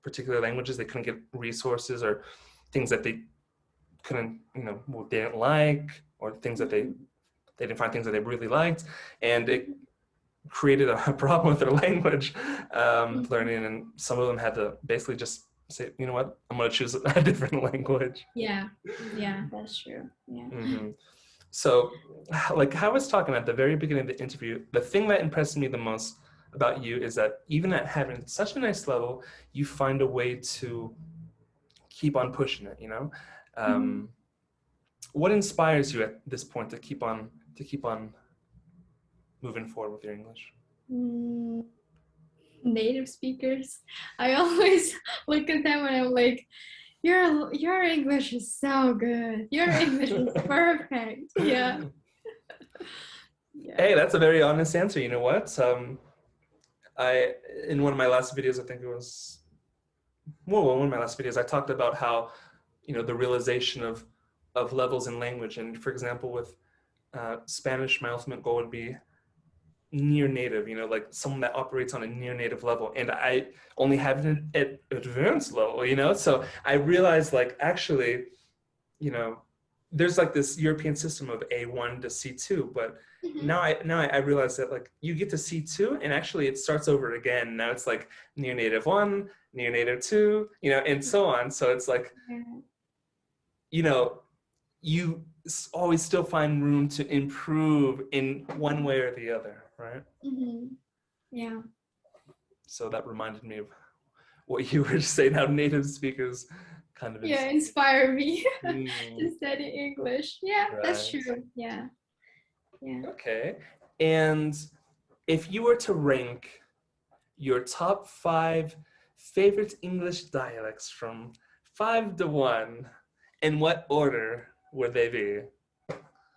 particular languages. They couldn't get resources or things that they couldn't, they didn't like, or things that they didn't find things that they really liked, and it created a problem with their language learning. And some of them had to basically just say, you know what, I'm going to choose a different language. Yeah, yeah, that's true. Yeah. Mm-hmm. So, like I was talking at the very beginning of the interview, the thing that impressed me the most about you is that even at having such a nice level, you find a way to keep on pushing it. Mm-hmm. What inspires you at this point to keep on moving forward with your English? Mm, native speakers. I always look at them and I'm like, your English is so good. Your English is perfect. Yeah. Yeah. Hey, that's a very honest answer. You know what? I in one of my last videos, I think it was one of my last videos, I talked about how the realization of levels in language, and for example, with Spanish, my ultimate goal would be near native. Like someone that operates on a near native level, and I only have an advanced level. So I realized, like, actually, you know, there's like this European system of A1 to C2, but Mm-hmm. now I realize that, like, you get to C2 and actually it starts over again. Now it's like near native 1, near native 2, and so on. So it's like, Yeah. you know, you always still find room to improve in one way or the other, right? Mm-hmm. Yeah. So that reminded me of what you were saying, how native speakers kind of Yeah, inspire me mm, to study English. Yeah, that's right. true. Yeah. Yeah. Okay. And if you were to rank your top 5 favorite English dialects from 5 to 1, in what order would they be?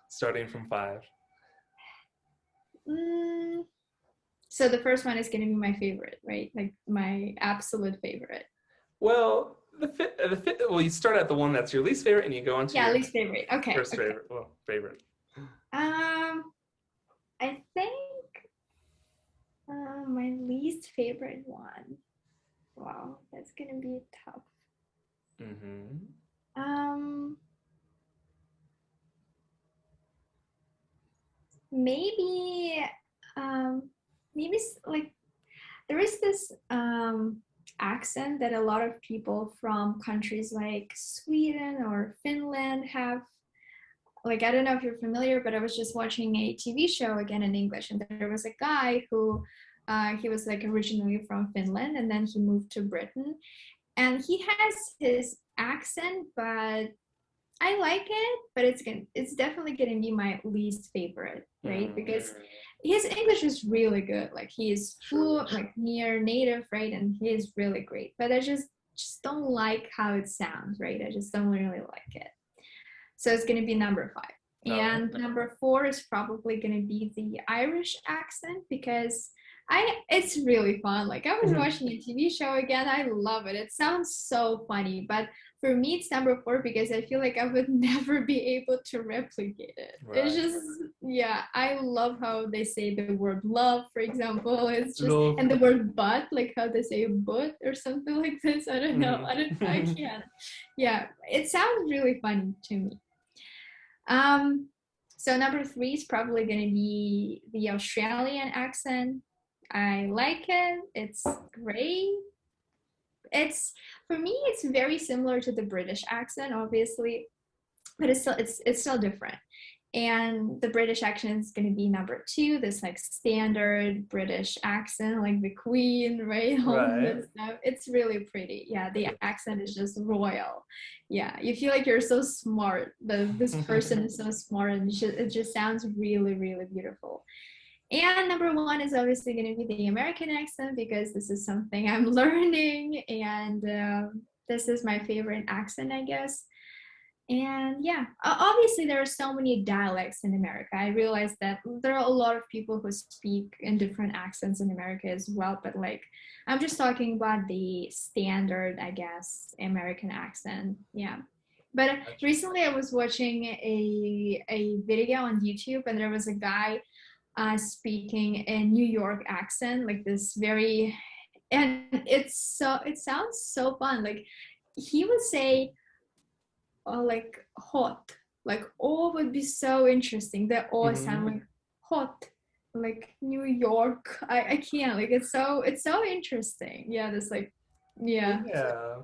Starting from 5. Mm, so the first one is going to be my favorite, right? Like my absolute favorite. Well, well, you start at the one that's your least favorite and you go on to Yeah, your least favorite. Okay. first Okay. favorite. Well, favorite. Um, I think my least favorite one. Wow, that's gonna be tough. Mm-hmm. Um, maybe, um, maybe like there is this accent that a lot of people from countries like Sweden or Finland have. Like, I don't know if you're familiar, but I was just watching a TV show again in English, and there was a guy who he was like originally from Finland, and then he moved to Britain, and he has his accent, but I like it, but it's definitely gonna be my least favorite, right? Mm, Because his English is really good. Like he is sure. fluent, like near native, right? And he is really great. But I just don't like how it sounds, right? I just don't really like it. So it's gonna be number 5. Okay. And number 4 is probably gonna be the Irish accent because it's really fun. Like I was watching a TV show again. I love it. It sounds so funny, but for me it's number 4 because I feel like I would never be able to replicate it. It's Right. just, yeah, I love how they say the word love, for example. It's just, Love. and the word but, like how they say but or something like this. I don't know. I Mm-hmm. can't. Yeah, it sounds really funny to me. um so number 3 is probably going to be the Australian accent. I like it. It's great. It's, for me it's very similar to the British accent, obviously, but it's still different. And the British accent is going to be number 2, this like standard British accent, like the Queen, right? All of Right. this stuff. It's really pretty. Yeah, the accent is just royal. Yeah, you feel like you're so smart. This person is so smart, and it just sounds really, really beautiful. And number 1 is obviously going to be the American accent because this is something I'm learning, and this is my favorite accent, I guess. And yeah, obviously there are so many dialects in America. I realize that there are a lot of people who speak in different accents in America as well, but like I'm just talking about the standard, I guess, American accent. Yeah. But Gotcha. recently I was watching a video on YouTube, and there was a guy speaking a New York accent, like this very, and it sounds so fun. Like he would say, like hot, like oh would be so interesting. That all sound Mm-hmm. like hot, like New York. I can't, like it's so interesting. Yeah, this like Well, yeah. yeah.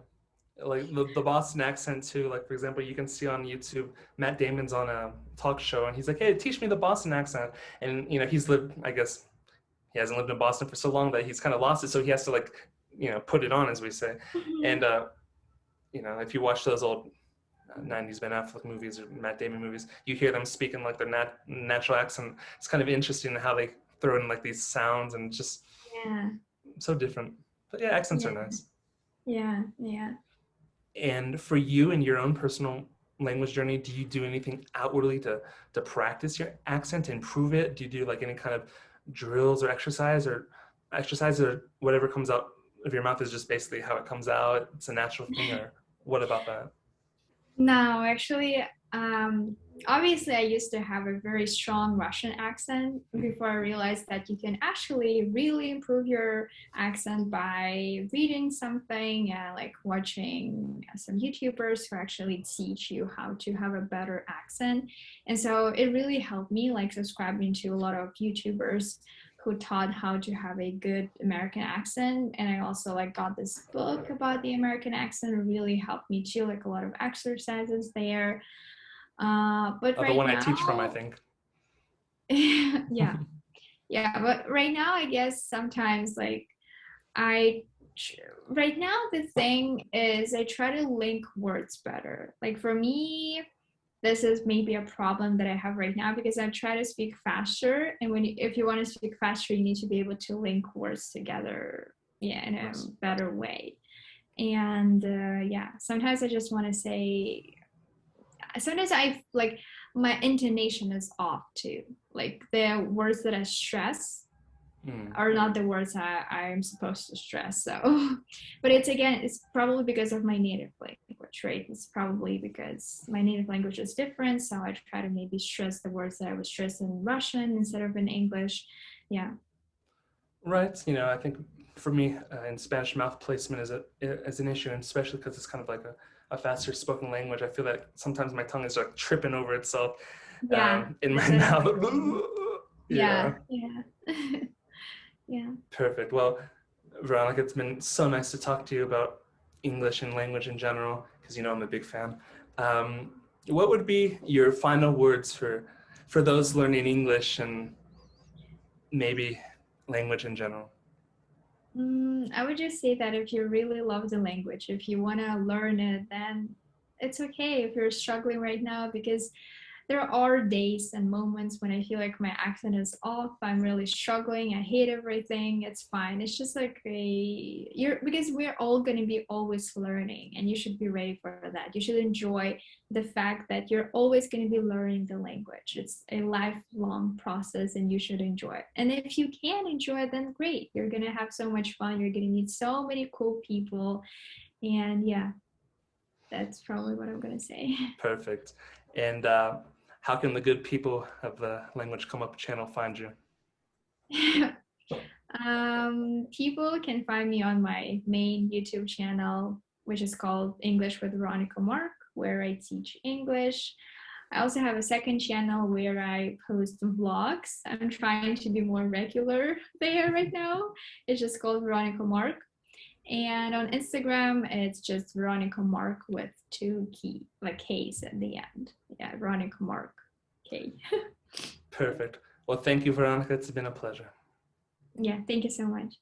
Like the Boston accent too. Like for example, you can see on YouTube, Matt Damon's on a talk show, and he's like, "Hey, teach me the Boston accent." And he's lived, I guess, he hasn't lived in Boston for so long that he's kind of lost it, so he has to like, put it on, as we say. And if you watch those old 90s Ben Affleck movies or Matt Damon movies, you hear them speaking like their natural accent. It's kind of interesting how they throw in like these sounds and just Yeah, so different. But yeah, accents are yeah, nice. yeah, yeah. And for you in your own personal language journey, do you do anything outwardly to practice your accent, to improve it? Do you do like any kind of drills or exercise, or whatever comes out of your mouth is just basically how it comes out? It's a natural thing, or what about that? No, actually, um, obviously, I used to have a very strong Russian accent before I realized that you can actually really improve your accent by reading something and like watching some YouTubers who actually teach you how to have a better accent. And so it really helped me, like subscribing to a lot of YouTubers who taught how to have a good American accent. And I also like got this book about the American accent. It really helped me too, like a lot of exercises there. But The right one I teach from, I now, think. yeah, yeah. But right now, I guess sometimes like I right now the thing is I try to link words better. Like for me, this is maybe a problem that I have right now because I try to speak faster, and if you want to speak faster, you need to be able to link words together, yeah, in a Nice. better way. And yeah, sometimes I just want to say. Sometimes I like my intonation is off too. Like the words that I stress Mm. are not the words I'm supposed to stress. So, but it's probably because of my native language, right? It's probably because my native language is different. So I try to maybe stress the words that I would stress in Russian instead of in English. Yeah. Right. I think for me, in Spanish, mouth placement is an issue, and especially because it's kind of like a faster spoken language. I feel that sometimes my tongue is like tripping over itself Yeah. in my That's what mouth. I'm saying. Yeah. Yeah. Yeah. Yeah. Perfect. Well, Veronica, it's been so nice to talk to you about English and language in general, because I'm a big fan. Um, what would be your final words for those learning English and maybe language in general? I would just say that if you really love the language, if you want to learn it, then it's okay if you're struggling right now because there are days and moments when I feel like my accent is off. I'm really struggling. I hate everything. It's fine. It's just like you're because we're all going to be always learning, and you should be ready for that. You should enjoy the fact that you're always going to be learning the language. It's a lifelong process, and you should enjoy it. And if you can enjoy it, then great. You're going to have so much fun. You're going to meet so many cool people, and yeah, that's probably what I'm going to say. Perfect. And how can the good people of the Language Come Up channel find you? People can find me on my main YouTube channel, which is called English with Veronika Mark, where I teach English. I also have a second channel where I post vlogs. I'm trying to be more regular there right now. It's just called Veronika Mark. And on Instagram, it's just Veronika Mark with two K's at the end. Yeah, Veronika Mark K. Perfect. Well, thank you, Veronica. It's been a pleasure. Yeah, thank you so much.